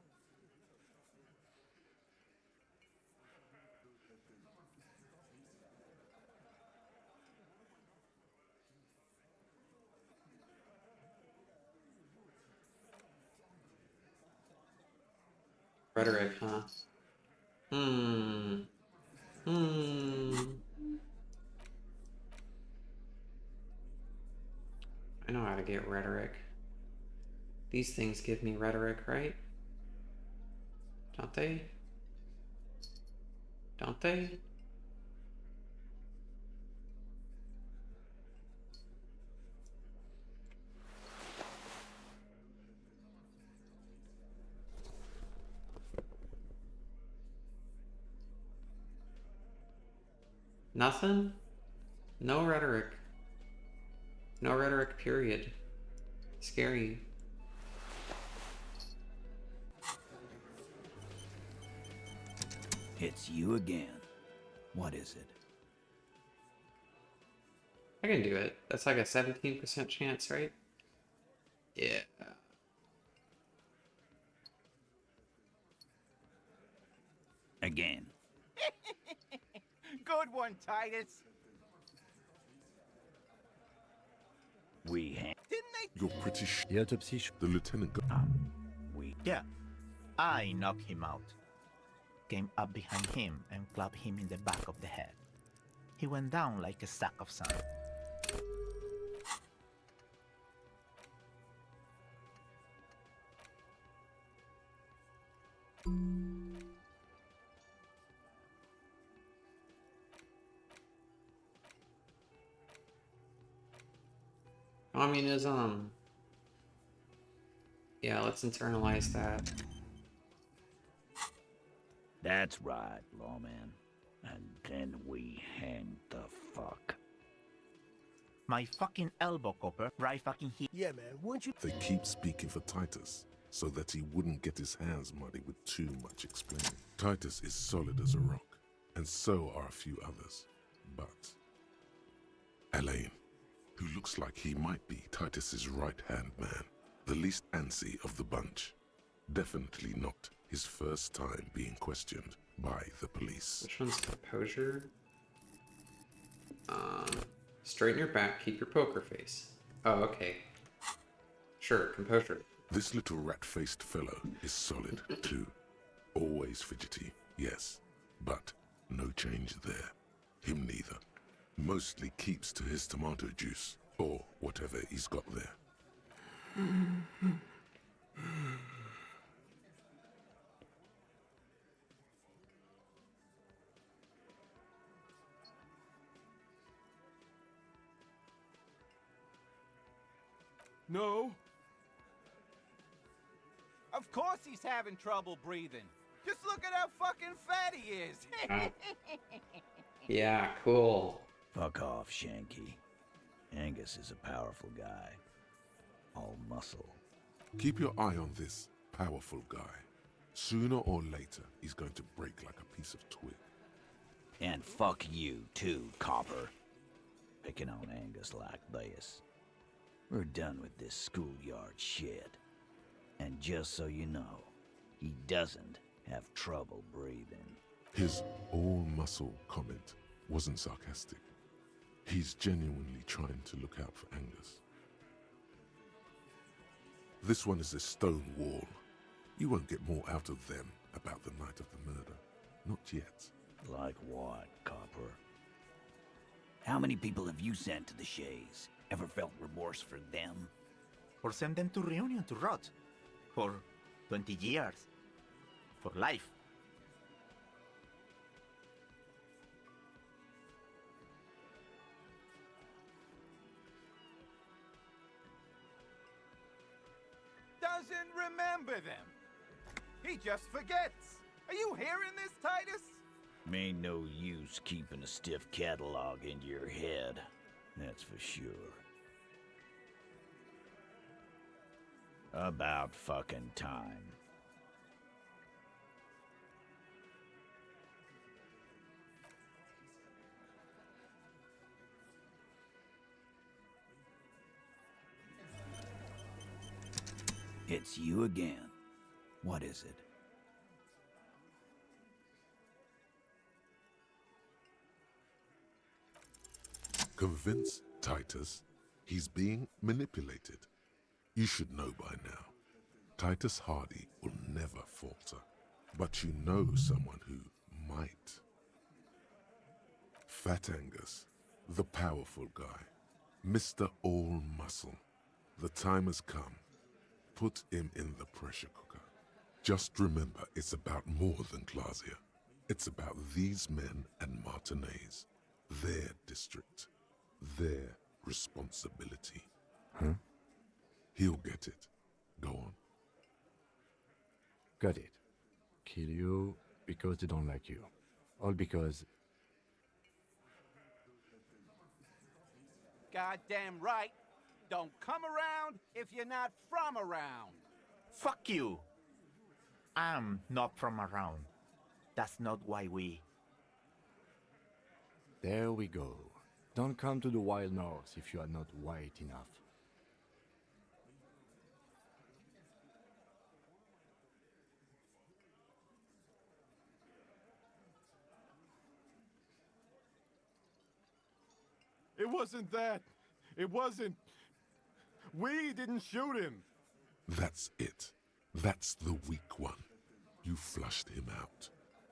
Rhetoric, huh? Hmm. I know how to get rhetoric. These things give me rhetoric, right? Don't they? Don't they? Nothing? No rhetoric. No rhetoric, period. Scary. It's you again. What is it? I can do it. That's like a 17% chance, right? Yeah. Again. Good one, Titus. Didn't they? You're pretty The autopsy the lieutenant got... Yeah, I knocked him out. Came up behind him and clubbed him in the back of the head. He went down like a sack of sand. Communism. Yeah, let's internalize that. That's right, lawman. And then we hang the fuck. My fucking elbow, Copper. Right fucking here. Yeah, man, wouldn't you? They keep speaking for Titus, so that he wouldn't get his hands muddy with too much explaining. Titus is solid as a rock, and so are a few others. But Elaine, who looks like he might be Titus's right-hand man, the least antsy of the bunch. Definitely not his first time being questioned by the police. Which one's composure? Straighten your back, keep your poker face. Oh, okay. Sure, composure. This little rat-faced fellow is solid, too. Always fidgety, yes, but no change there. Him neither. Mostly keeps to his tomato juice, or whatever he's got there. No. Of course he's having trouble breathing. Just look at how fucking fat he is. Yeah, cool. Fuck off, Shanky. Angus is a powerful guy. All muscle. Keep your eye on this powerful guy. Sooner or later, he's going to break like a piece of twig. And fuck you, too, Copper. Picking on Angus like this. We're done with this schoolyard shit. And just so you know, he doesn't have trouble breathing. His all-muscle comment wasn't sarcastic. He's genuinely trying to look out for Angus. This one is a stone wall. You won't get more out of them about the night of the murder. Not yet. Like what, Copper? How many people have you sent to the Shays? Ever felt remorse for them? Or send them to Reunion to rot. For 20 years. For life. Doesn't remember them. He just forgets. Are you hearing this, Titus? Ain't no use keeping a stiff catalog in your head. That's for sure. About fucking time. It's you again. What is it? Convince Titus he's being manipulated. You should know by now. Titus Hardy will never falter. But you know someone who might. Fat Angus, the powerful guy. Mr. All Muscle. The time has come. Put him in the pressure cooker. Just remember, it's about more than Glasia. It's about these men and Martinez. Their district. Their responsibility. Huh? He'll get it. Go on. Got it. Kill you because they don't like you. All because... Goddamn right. Don't come around if you're not from around. Fuck you! I'm not from around. That's not why we... There we go. Don't come to the Wild North if you are not white enough. It wasn't that. It wasn't. We didn't shoot him. That's it. That's the weak one. You flushed him out.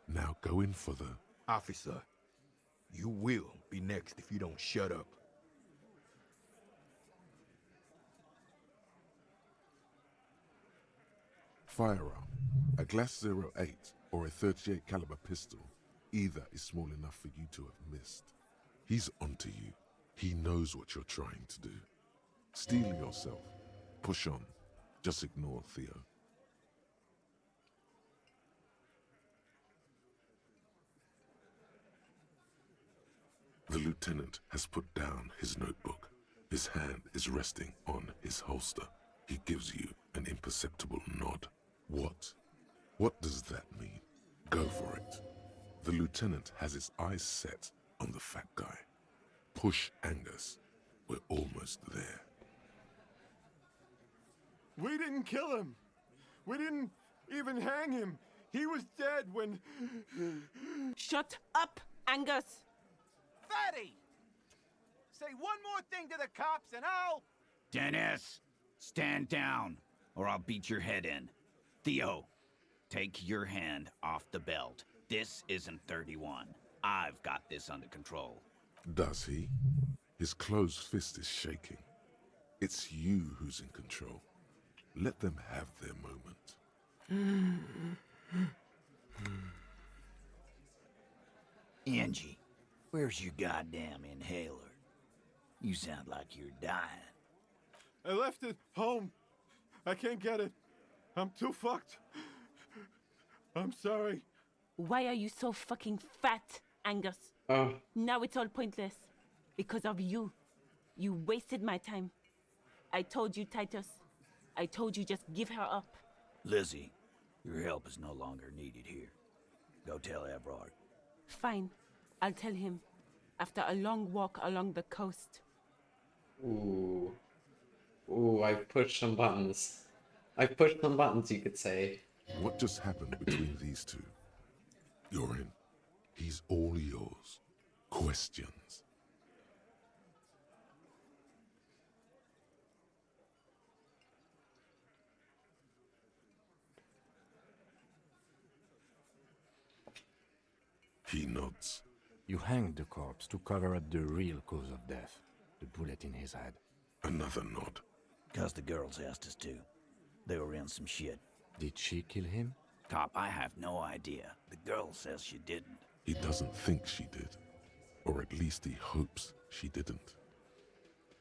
Now go in for the... Officer, you will be next if you don't shut up. Firearm. A Glass 08 or a 38 caliber pistol. Either is small enough for you to have missed. He's onto you. He knows what you're trying to do. Steel yourself. Push on. Just ignore Theo. The lieutenant has put down his notebook. His hand is resting on his holster. He gives you an imperceptible nod. What? What does that mean? Go for it. The lieutenant has his eyes set on the fat guy. Push Angus. We're almost there. We didn't kill him. We didn't even hang him. He was dead when... Shut up, Angus! Fatty! Say one more thing to the cops and I'll... Dennis, stand down, or I'll beat your head in. Theo, take your hand off the belt. This isn't 31. I've got this under control. Does he? His closed fist is shaking. It's you who's in control. Let them have their moment. Angie, where's your goddamn inhaler? You sound like you're dying. I left it home. I can't get it. I'm too fucked. I'm sorry. Why are you so fucking fat, Angus? Now it's all pointless. Because of you. You wasted my time. I told you, Titus. I told you just give her up. Lizzie, your help is no longer needed here. Go tell Everard. Fine. I'll tell him. After a long walk along the coast. Ooh. Ooh, I've pushed some buttons. I've pushed some buttons, you could say. What just happened between these two? You're in. He's all yours. Questions. He nods. You hanged the corpse to cover up the real cause of death. The bullet in his head. Another nod. 'Cause the girls asked us to. They were in some shit. Did she kill him? Cop, I have no idea. The girl says she didn't. He doesn't think she did. Or at least he hopes she didn't.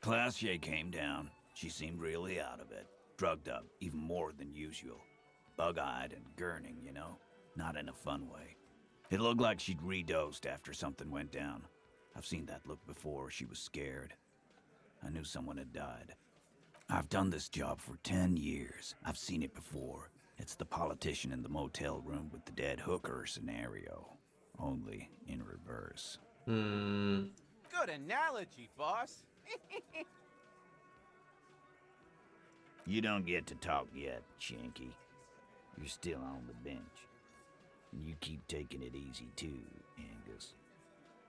Classier came down. She seemed really out of it. Drugged up, even more than usual. Bug-eyed and gurning, you know? Not in a fun way. It looked like she'd redosed after something went down. I've seen that look before. She was scared. I knew someone had died. I've done this job for 10 years. I've seen it before. It's the politician in the motel room with the dead hooker scenario. Only in reverse. Good analogy, boss. You don't get to talk yet, Shanky. You're still on the bench. And you keep taking it easy too, Angus.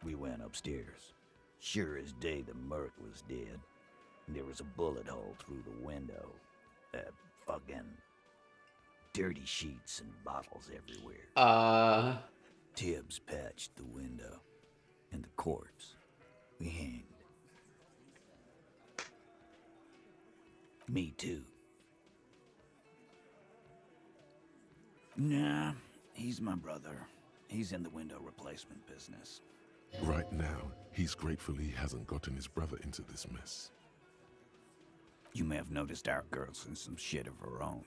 We went upstairs. Sure as day the Merc was dead. There was a bullet hole through the window. Fucking dirty sheets and bottles everywhere. Tibbs patched the window. And the corpse. We hanged. Me too. Nah, he's my brother. He's in the window replacement business. Right now, he's grateful he hasn't gotten his brother into this mess. You may have noticed our girl's in some shit of her own.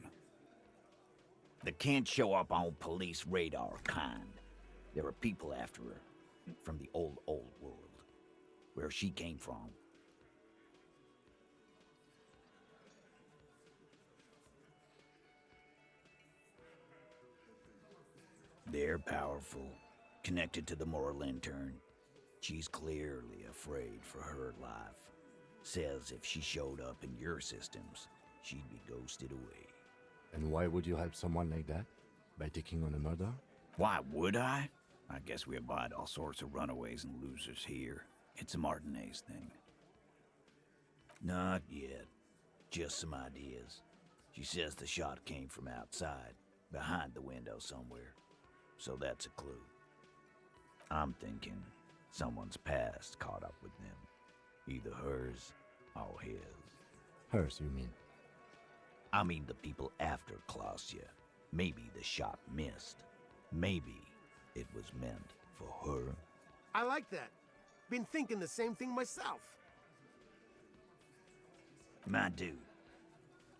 They can't show up on police radar kind. There are people after her. From the old world. Where she came from. They're powerful. Connected to the Moor Lantern. She's clearly afraid for her life. Says if she showed up in your systems, she'd be ghosted away. And why would you help someone like that? By taking on a murder? Why would I? I guess we abide all sorts of runaways and losers here. It's a Martinez thing. Not yet. Just some ideas. She says the shot came from outside, behind the window somewhere. So that's a clue. I'm thinking someone's past caught up with them. Either hers or his. Hers, you mean? I mean the people after Klausya. Maybe the shot missed. Maybe it was meant for her. I like that. Been thinking the same thing myself. My dude.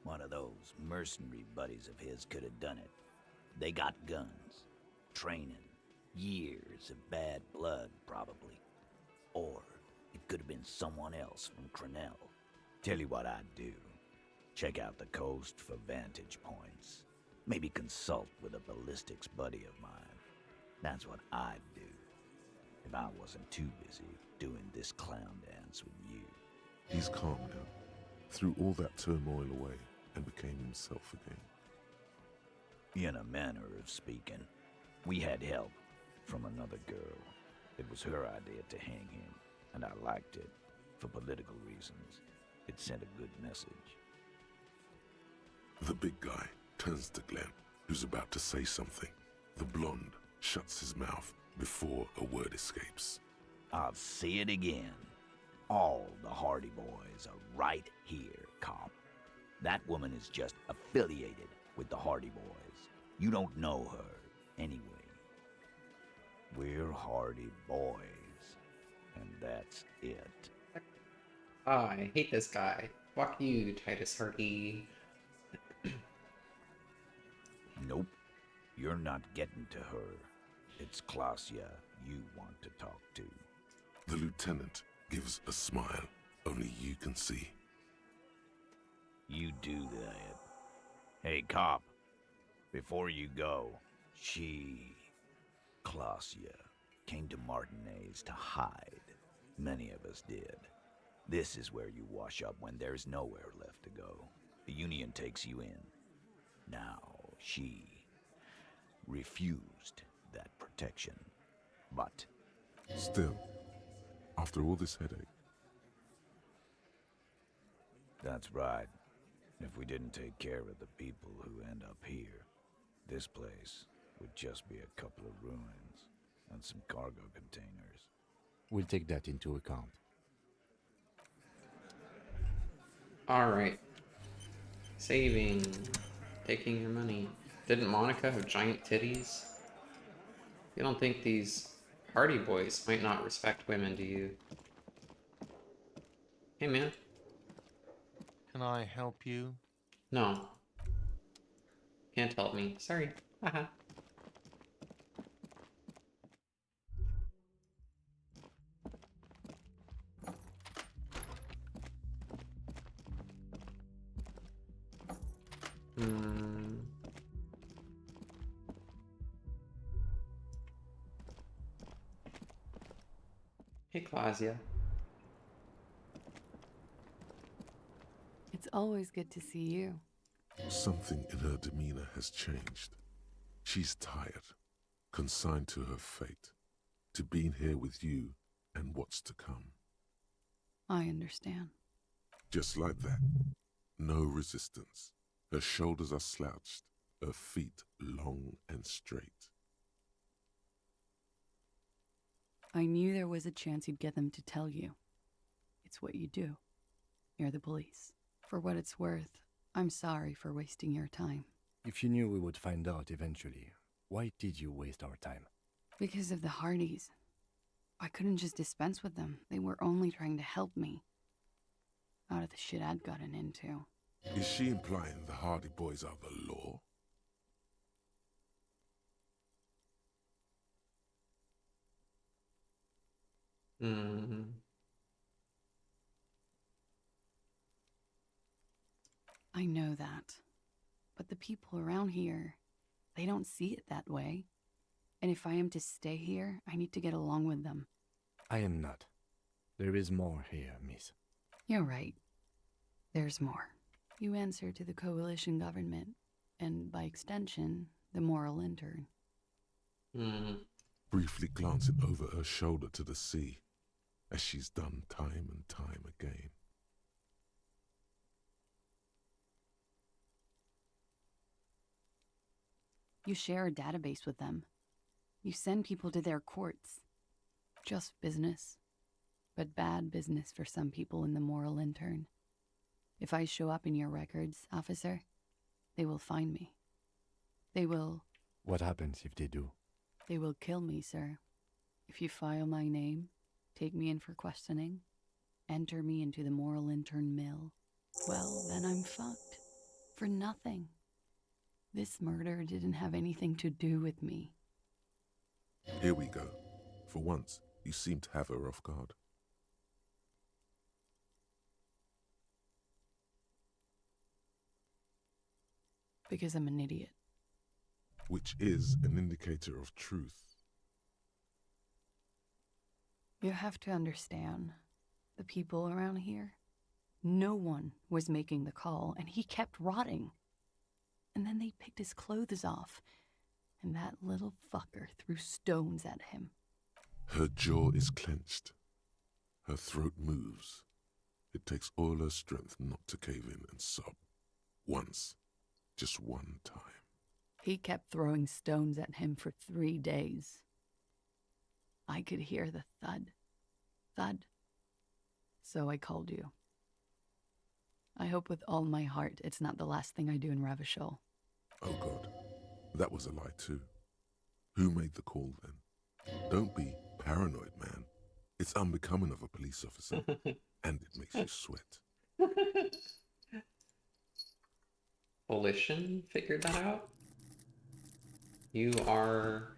One of those mercenary buddies of his could have done it. They got guns. Training. Years of bad blood, probably. Or it could have been someone else from Crenell. Tell you what I'd do. Check out the coast for vantage points. Maybe consult with a ballistics buddy of mine. That's what I'd do. If I wasn't too busy doing this clown dance with you. He's calmed now. Threw all that turmoil away and became himself again. In a manner of speaking. We had help from another girl. It was her idea to hang him, and I liked it. For political reasons. It sent a good message. The big guy turns to Glenn, who's about to say something. The blonde shuts his mouth before a word escapes. I'll say it again. All the Hardy Boys are right here, cop. That woman is just affiliated with the Hardy Boys. You don't know her, anyway. We're Hardy Boys, and that's it. I hate this guy. Fuck you, Titus Hardy. Nope. You're not getting to her. It's Klausya you want to talk to. The lieutenant gives a smile only you can see. You do that. Hey, cop. Before you go, Klausya, came to Martinez to hide. Many of us did. This is where you wash up when there's nowhere left to go. The Union takes you in. Now, she refused that protection. But still, after all this headache. That's right. If we didn't take care of the people who end up here, this place would just be a couple of ruins and some cargo containers. We'll take that into account. Alright. Saving. Taking your money. Didn't Monica have giant titties? You don't think these Hardy Boys might not respect women, do you? Hey, man. Can I help you? No. Can't help me. Sorry. Haha. Hey, Klausya. It's It's always good to see you. Something in her demeanor has changed. She's tired, consigned to her fate, to being here with you and what's to come. I understand. Just like that. No resistance. Her shoulders are slouched, her feet long and straight. I knew there was a chance you'd get them to tell you. It's what you do. You're the police. For what it's worth, I'm sorry for wasting your time. If you knew we would find out eventually, why did you waste our time? Because of the Hardys. I couldn't just dispense with them. They were only trying to help me. Out of the shit I'd gotten into. Is she implying the Hardy Boys are the law? I know that. But the people around here, they don't see it that way. And if I am to stay here, I need to get along with them. I am not. There is more here, miss. You're right. There's more. You answer to the coalition government, and by extension, the moral intern. Briefly glancing over her shoulder to the sea, as she's done time and time again. You share a database with them. You send people to their courts. Just business. But bad business for some people in the moral intern. If I show up in your records, officer, they will find me. They will... What happens if they do? They will kill me, sir. If you file my name, take me in for questioning, enter me into the moral intern mill, well, then I'm fucked. For nothing. This murder didn't have anything to do with me. Here we go. For once, you seem to have her off guard. Because I'm an idiot. Which is an indicator of truth. You have to understand, the people around here, no one was making the call, and he kept rotting. And then they picked his clothes off, and that little fucker threw stones at him. Her jaw is clenched. Her throat moves. It takes all her strength not to cave in and sob. Once. Just one time. He kept throwing stones at him for 3 days. I could hear the thud. Thud. So I called you. I hope with all my heart it's not the last thing I do in Ravishol. Oh God, that was a lie too. Who made the call then? Don't be paranoid, man. It's unbecoming of a police officer, and it makes you sweat. Volition figured that out? You are...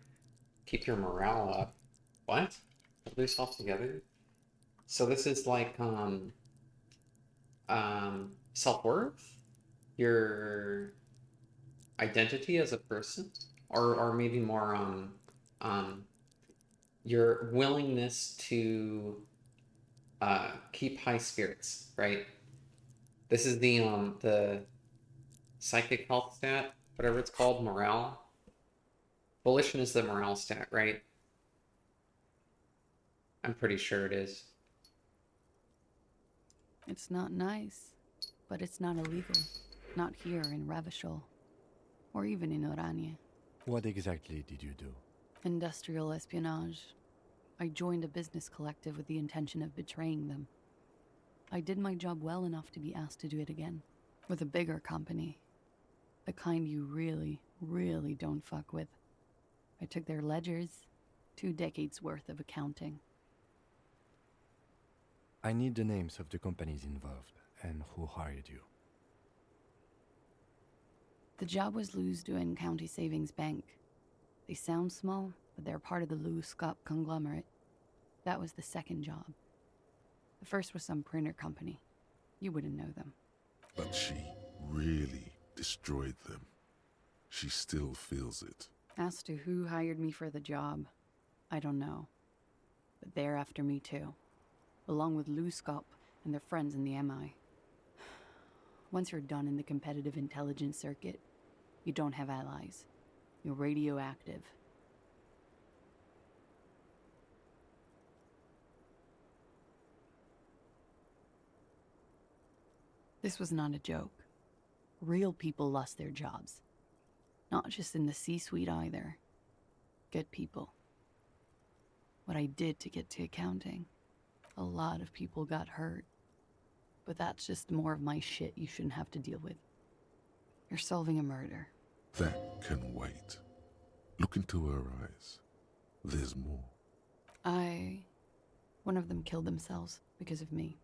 Keep your morale up. What? Hold yourself together? So this is like, self-worth? Your identity as a person? Or maybe more, your willingness to, keep high spirits, right? This is the psychic health stat, whatever it's called, morale. Volition is the morale stat, right? I'm pretty sure it is. It's not nice, but it's not illegal. Not here in Ravishol, or even in Oranje. What exactly did you do? Industrial espionage. I joined a business collective with the intention of betraying them. I did my job well enough to be asked to do it again, with a bigger company. The kind you really, really don't fuck with. I took their ledgers, 2 decades worth of accounting. I need the names of the companies involved and who hired you. The job was Lou's-Duin County Savings Bank. They sound small, but they're part of the Lou-Scop conglomerate. That was the second job. The first was some printer company. You wouldn't know them. But she really destroyed them. She still feels it. As to who hired me for the job, I don't know. But they're after me too, along with Lou-Scop and their friends in the MI. Once you're done in the competitive intelligence circuit, you don't have allies. You're radioactive. This was not a joke. Real people lost their jobs. Not just in the C-suite either. Good people. What I did to get to accounting. A lot of people got hurt. But that's just more of my shit you shouldn't have to deal with. You're solving a murder. That can wait. Look into her eyes. There's more. One of them killed themselves because of me.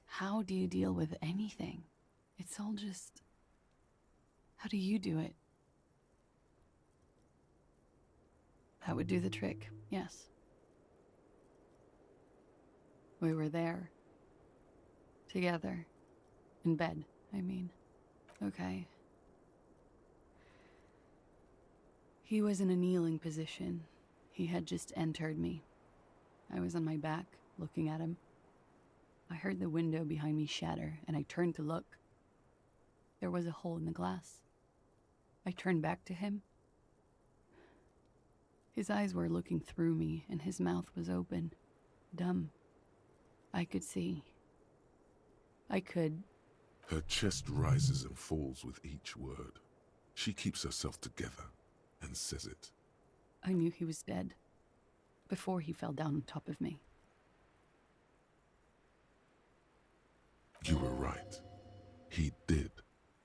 How do you deal with anything? It's all just... How do you do it? That would do the trick, yes. We were there. Together. In bed, I mean. Okay. He was in a kneeling position. He had just entered me. I was on my back, looking at him. I heard the window behind me shatter, and I turned to look. There was a hole in the glass. I turned back to him. His eyes were looking through me, and his mouth was open. Dumb. I could see. I could... Her chest rises and falls with each word. She keeps herself together and says it. I knew he was dead. Before he fell down on top of me. You were right. He did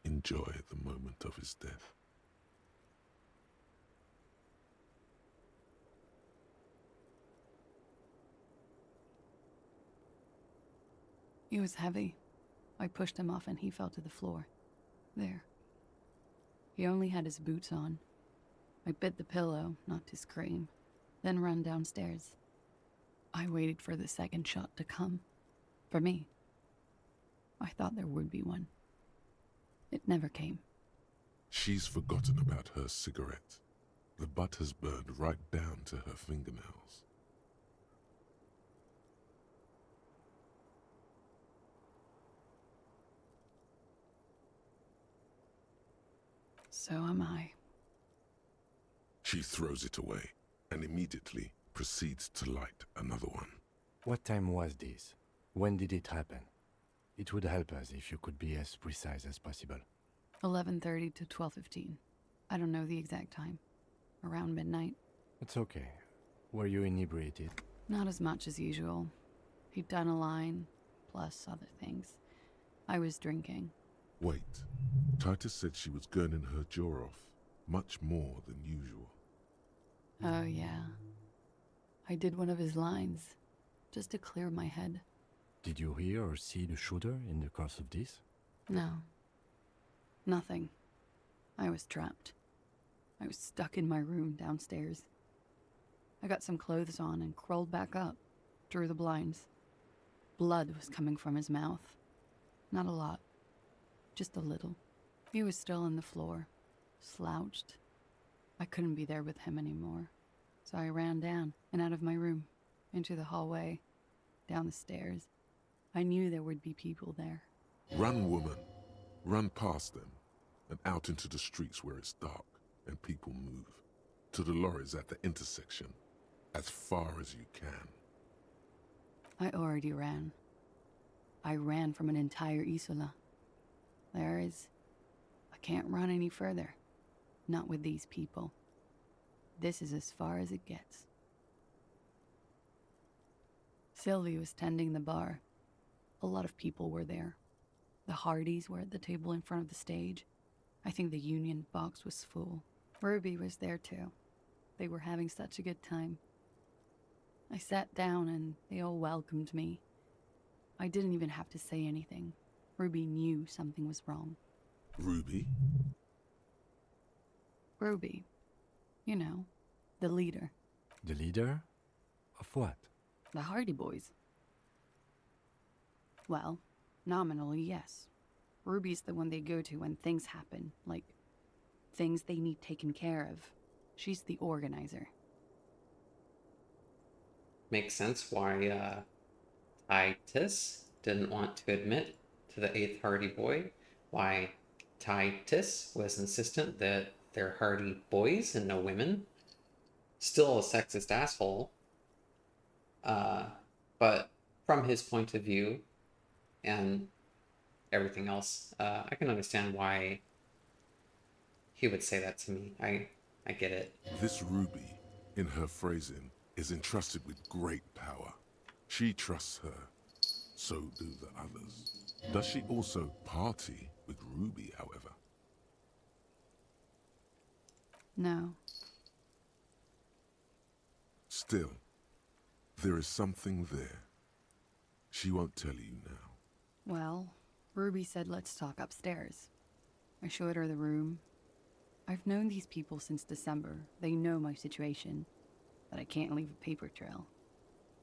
enjoy the moment of his death. He was heavy. I pushed him off and he fell to the floor. There. He only had his boots on. I bit the pillow, not to scream, then ran downstairs. I waited for the second shot to come. For me. I thought there would be one. It never came. She's forgotten about her cigarette. The butt has burned right down to her fingernails. So am I. She throws it away and immediately proceeds to light another one. What time was this? When did it happen? It would help us if you could be as precise as possible. 11:30 to 12:15. I don't know the exact time. Around midnight. It's okay. Were you inebriated? Not as much as usual. He'd done a line, plus other things. I was drinking. Wait. Titus said she was gurning her jaw off, much more than usual. Oh, yeah. I did one of his lines, just to clear my head. Did you hear or see the shooter in the course of this? No. Nothing. I was trapped. I was stuck in my room downstairs. I got some clothes on and crawled back up, drew the blinds. Blood was coming from his mouth. Not a lot. Just a little. He was still on the floor, slouched. I couldn't be there with him anymore. So I ran down and out of my room, into the hallway, down the stairs. I knew there would be people there. Run, woman. Run past them and out into the streets where it's dark and people move. To the lorries at the intersection, as far as you can. I already ran. I ran from an entire Isola. I can't run any further. Not with these people. This is as far as it gets. Sylvie was tending the bar. A lot of people were there. The Hardys were at the table in front of the stage. I think the Union box was full. Ruby was there too. They were having such a good time. I sat down and they all welcomed me. I didn't even have to say anything. Ruby knew something was wrong. Ruby? Ruby. You know, the leader. The leader? Of what? The Hardy Boys. Well, nominally, yes. Ruby's the one they go to when things happen, like things they need taken care of. She's the organizer. Makes sense why Titus didn't want to admit to the 8th Hardy boy why Titus was insistent that they're Hardy boys and no women. Still a sexist asshole. But from his point of view and everything else, I can understand why he would say that to me. I get it. This Ruby, in her phrasing, is entrusted with great power. She trusts her, so do the others. Does she also party with Ruby, however? No. Still, there is something there. She won't tell you now. Well, Ruby said let's talk upstairs. I showed her the room. I've known these people since December. They know my situation, that I can't leave a paper trail.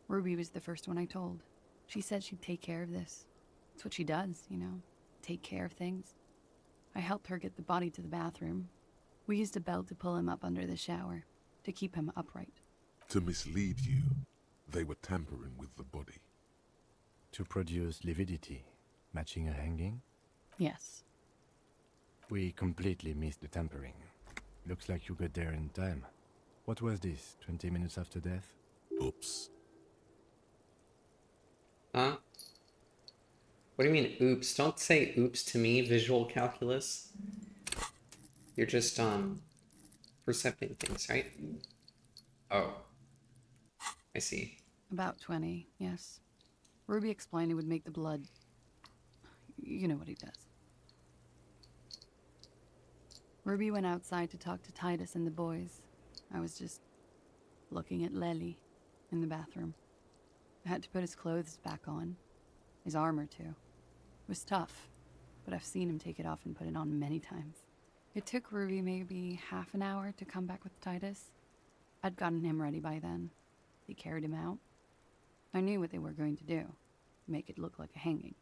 Ruby was the first one I told. She said she'd take care of this. It's what she does, you know, take care of things. I helped her get the body to the bathroom. We used a belt to pull him up under the shower, to keep him upright. To mislead you, they were tampering with the body. To produce lividity, matching a hanging? Yes. We completely missed the tampering. Looks like you got there in time. What was this, 20 minutes after death? Oops. Huh? What do you mean, oops? Don't say oops to me, visual calculus. You're just, percepting things, right? Oh. I see. About 20, yes. Ruby explained it would make the blood... You know what he does. Ruby went outside to talk to Titus and the boys. I was just looking at Lely in the bathroom. I had to put his clothes back on. His armor, too. It was tough, but I've seen him take it off and put it on many times. It took Ruby maybe half an hour to come back with Titus. I'd gotten him ready by then. They carried him out. I knew what they were going to do. Make it look like a hanging.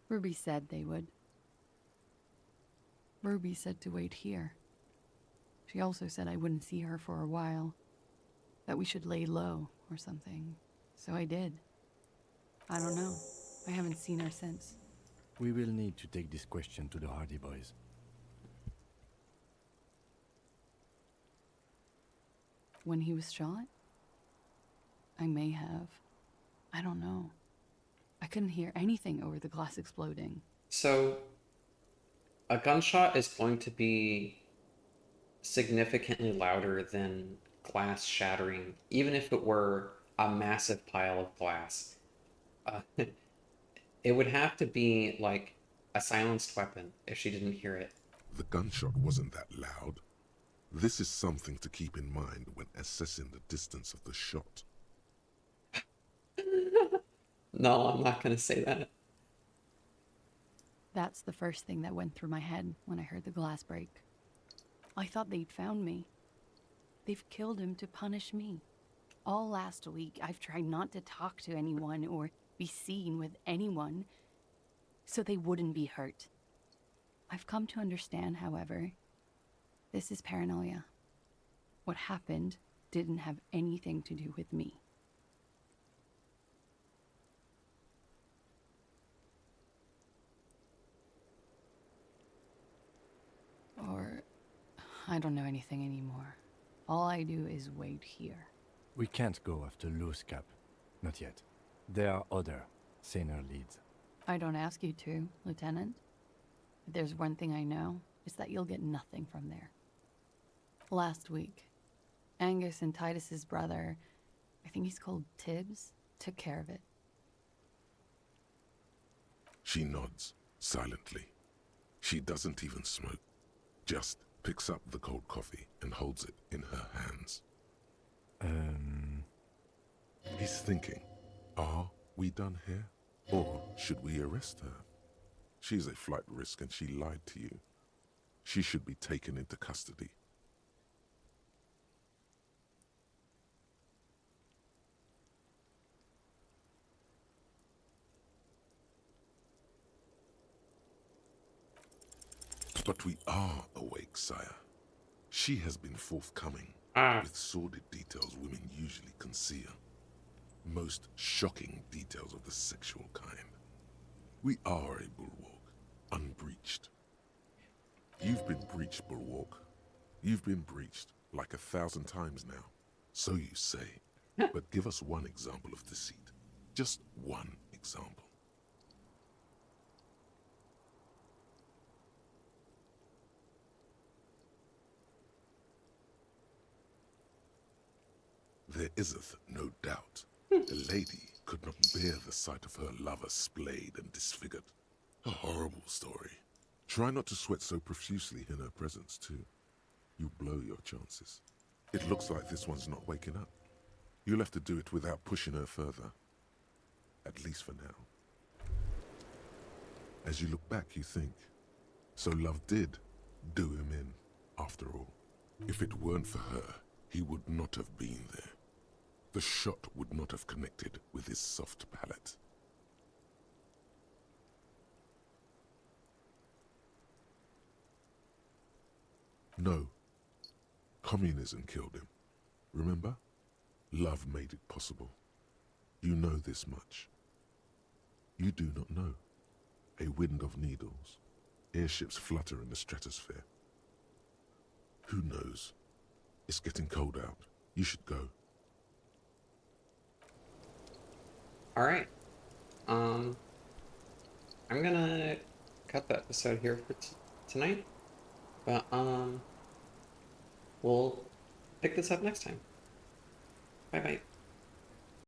Ruby said they would. Ruby said to wait here. She also said I wouldn't see her for a while. That we should lay low or something. So I did. I don't know. I haven't seen her since. We will need to take this question to the Hardy boys. When he was shot? I may have. I don't know. I couldn't hear anything over the glass exploding. So, a gunshot is going to be significantly louder than glass shattering, even if it were a massive pile of glass. It would have to be like a silenced weapon if she didn't hear it. The gunshot wasn't that loud. This is something to keep in mind when assessing the distance of the shot. No, I'm not going to say that. That's the first thing that went through my head when I heard the glass break. I thought they'd found me. They've killed him to punish me. All last week, I've tried not to talk to anyone or be seen with anyone so they wouldn't be hurt. I've come to understand, however, this is paranoia. What happened didn't have anything to do with me. Or I don't know anything anymore. All I do is wait here. We can't go after Loose Cap. Not yet. There are other, saner leads. I don't ask you to, Lieutenant. If there's one thing I know, it's that you'll get nothing from there. Last week, Angus and Titus's brother, I think he's called Tibbs, took care of it. She nods, silently. She doesn't even smoke. Just picks up the cold coffee and holds it in her hands. He's thinking, are we done here? Or should we arrest her? She's a flight risk and she lied to you. She should be taken into custody. But we are awake, sire. She has been forthcoming with sordid details women usually conceal. most shocking details of the sexual kind. We are a bulwark, unbreached. You've been breached, bulwark. You've been breached like 1,000 times now. So you say. But give us one example of deceit. Just one example. There iseth no doubt. The lady could not bear the sight of her lover splayed and disfigured. A horrible story. Try not to sweat so profusely in her presence, too. You blow your chances. It looks like this one's not waking up. You'll have to do it without pushing her further. At least for now. As you look back, you think, so love did do him in, after all. If it weren't for her, he would not have been there. The shot would not have connected with his soft palate. No. Communism killed him. Remember? Love made it possible. You know this much. You do not know. A wind of needles. Airships flutter in the stratosphere. Who knows? It's getting cold out. You should go. Alright. I'm gonna cut the episode here for tonight. But, we'll pick this up next time. Bye-bye.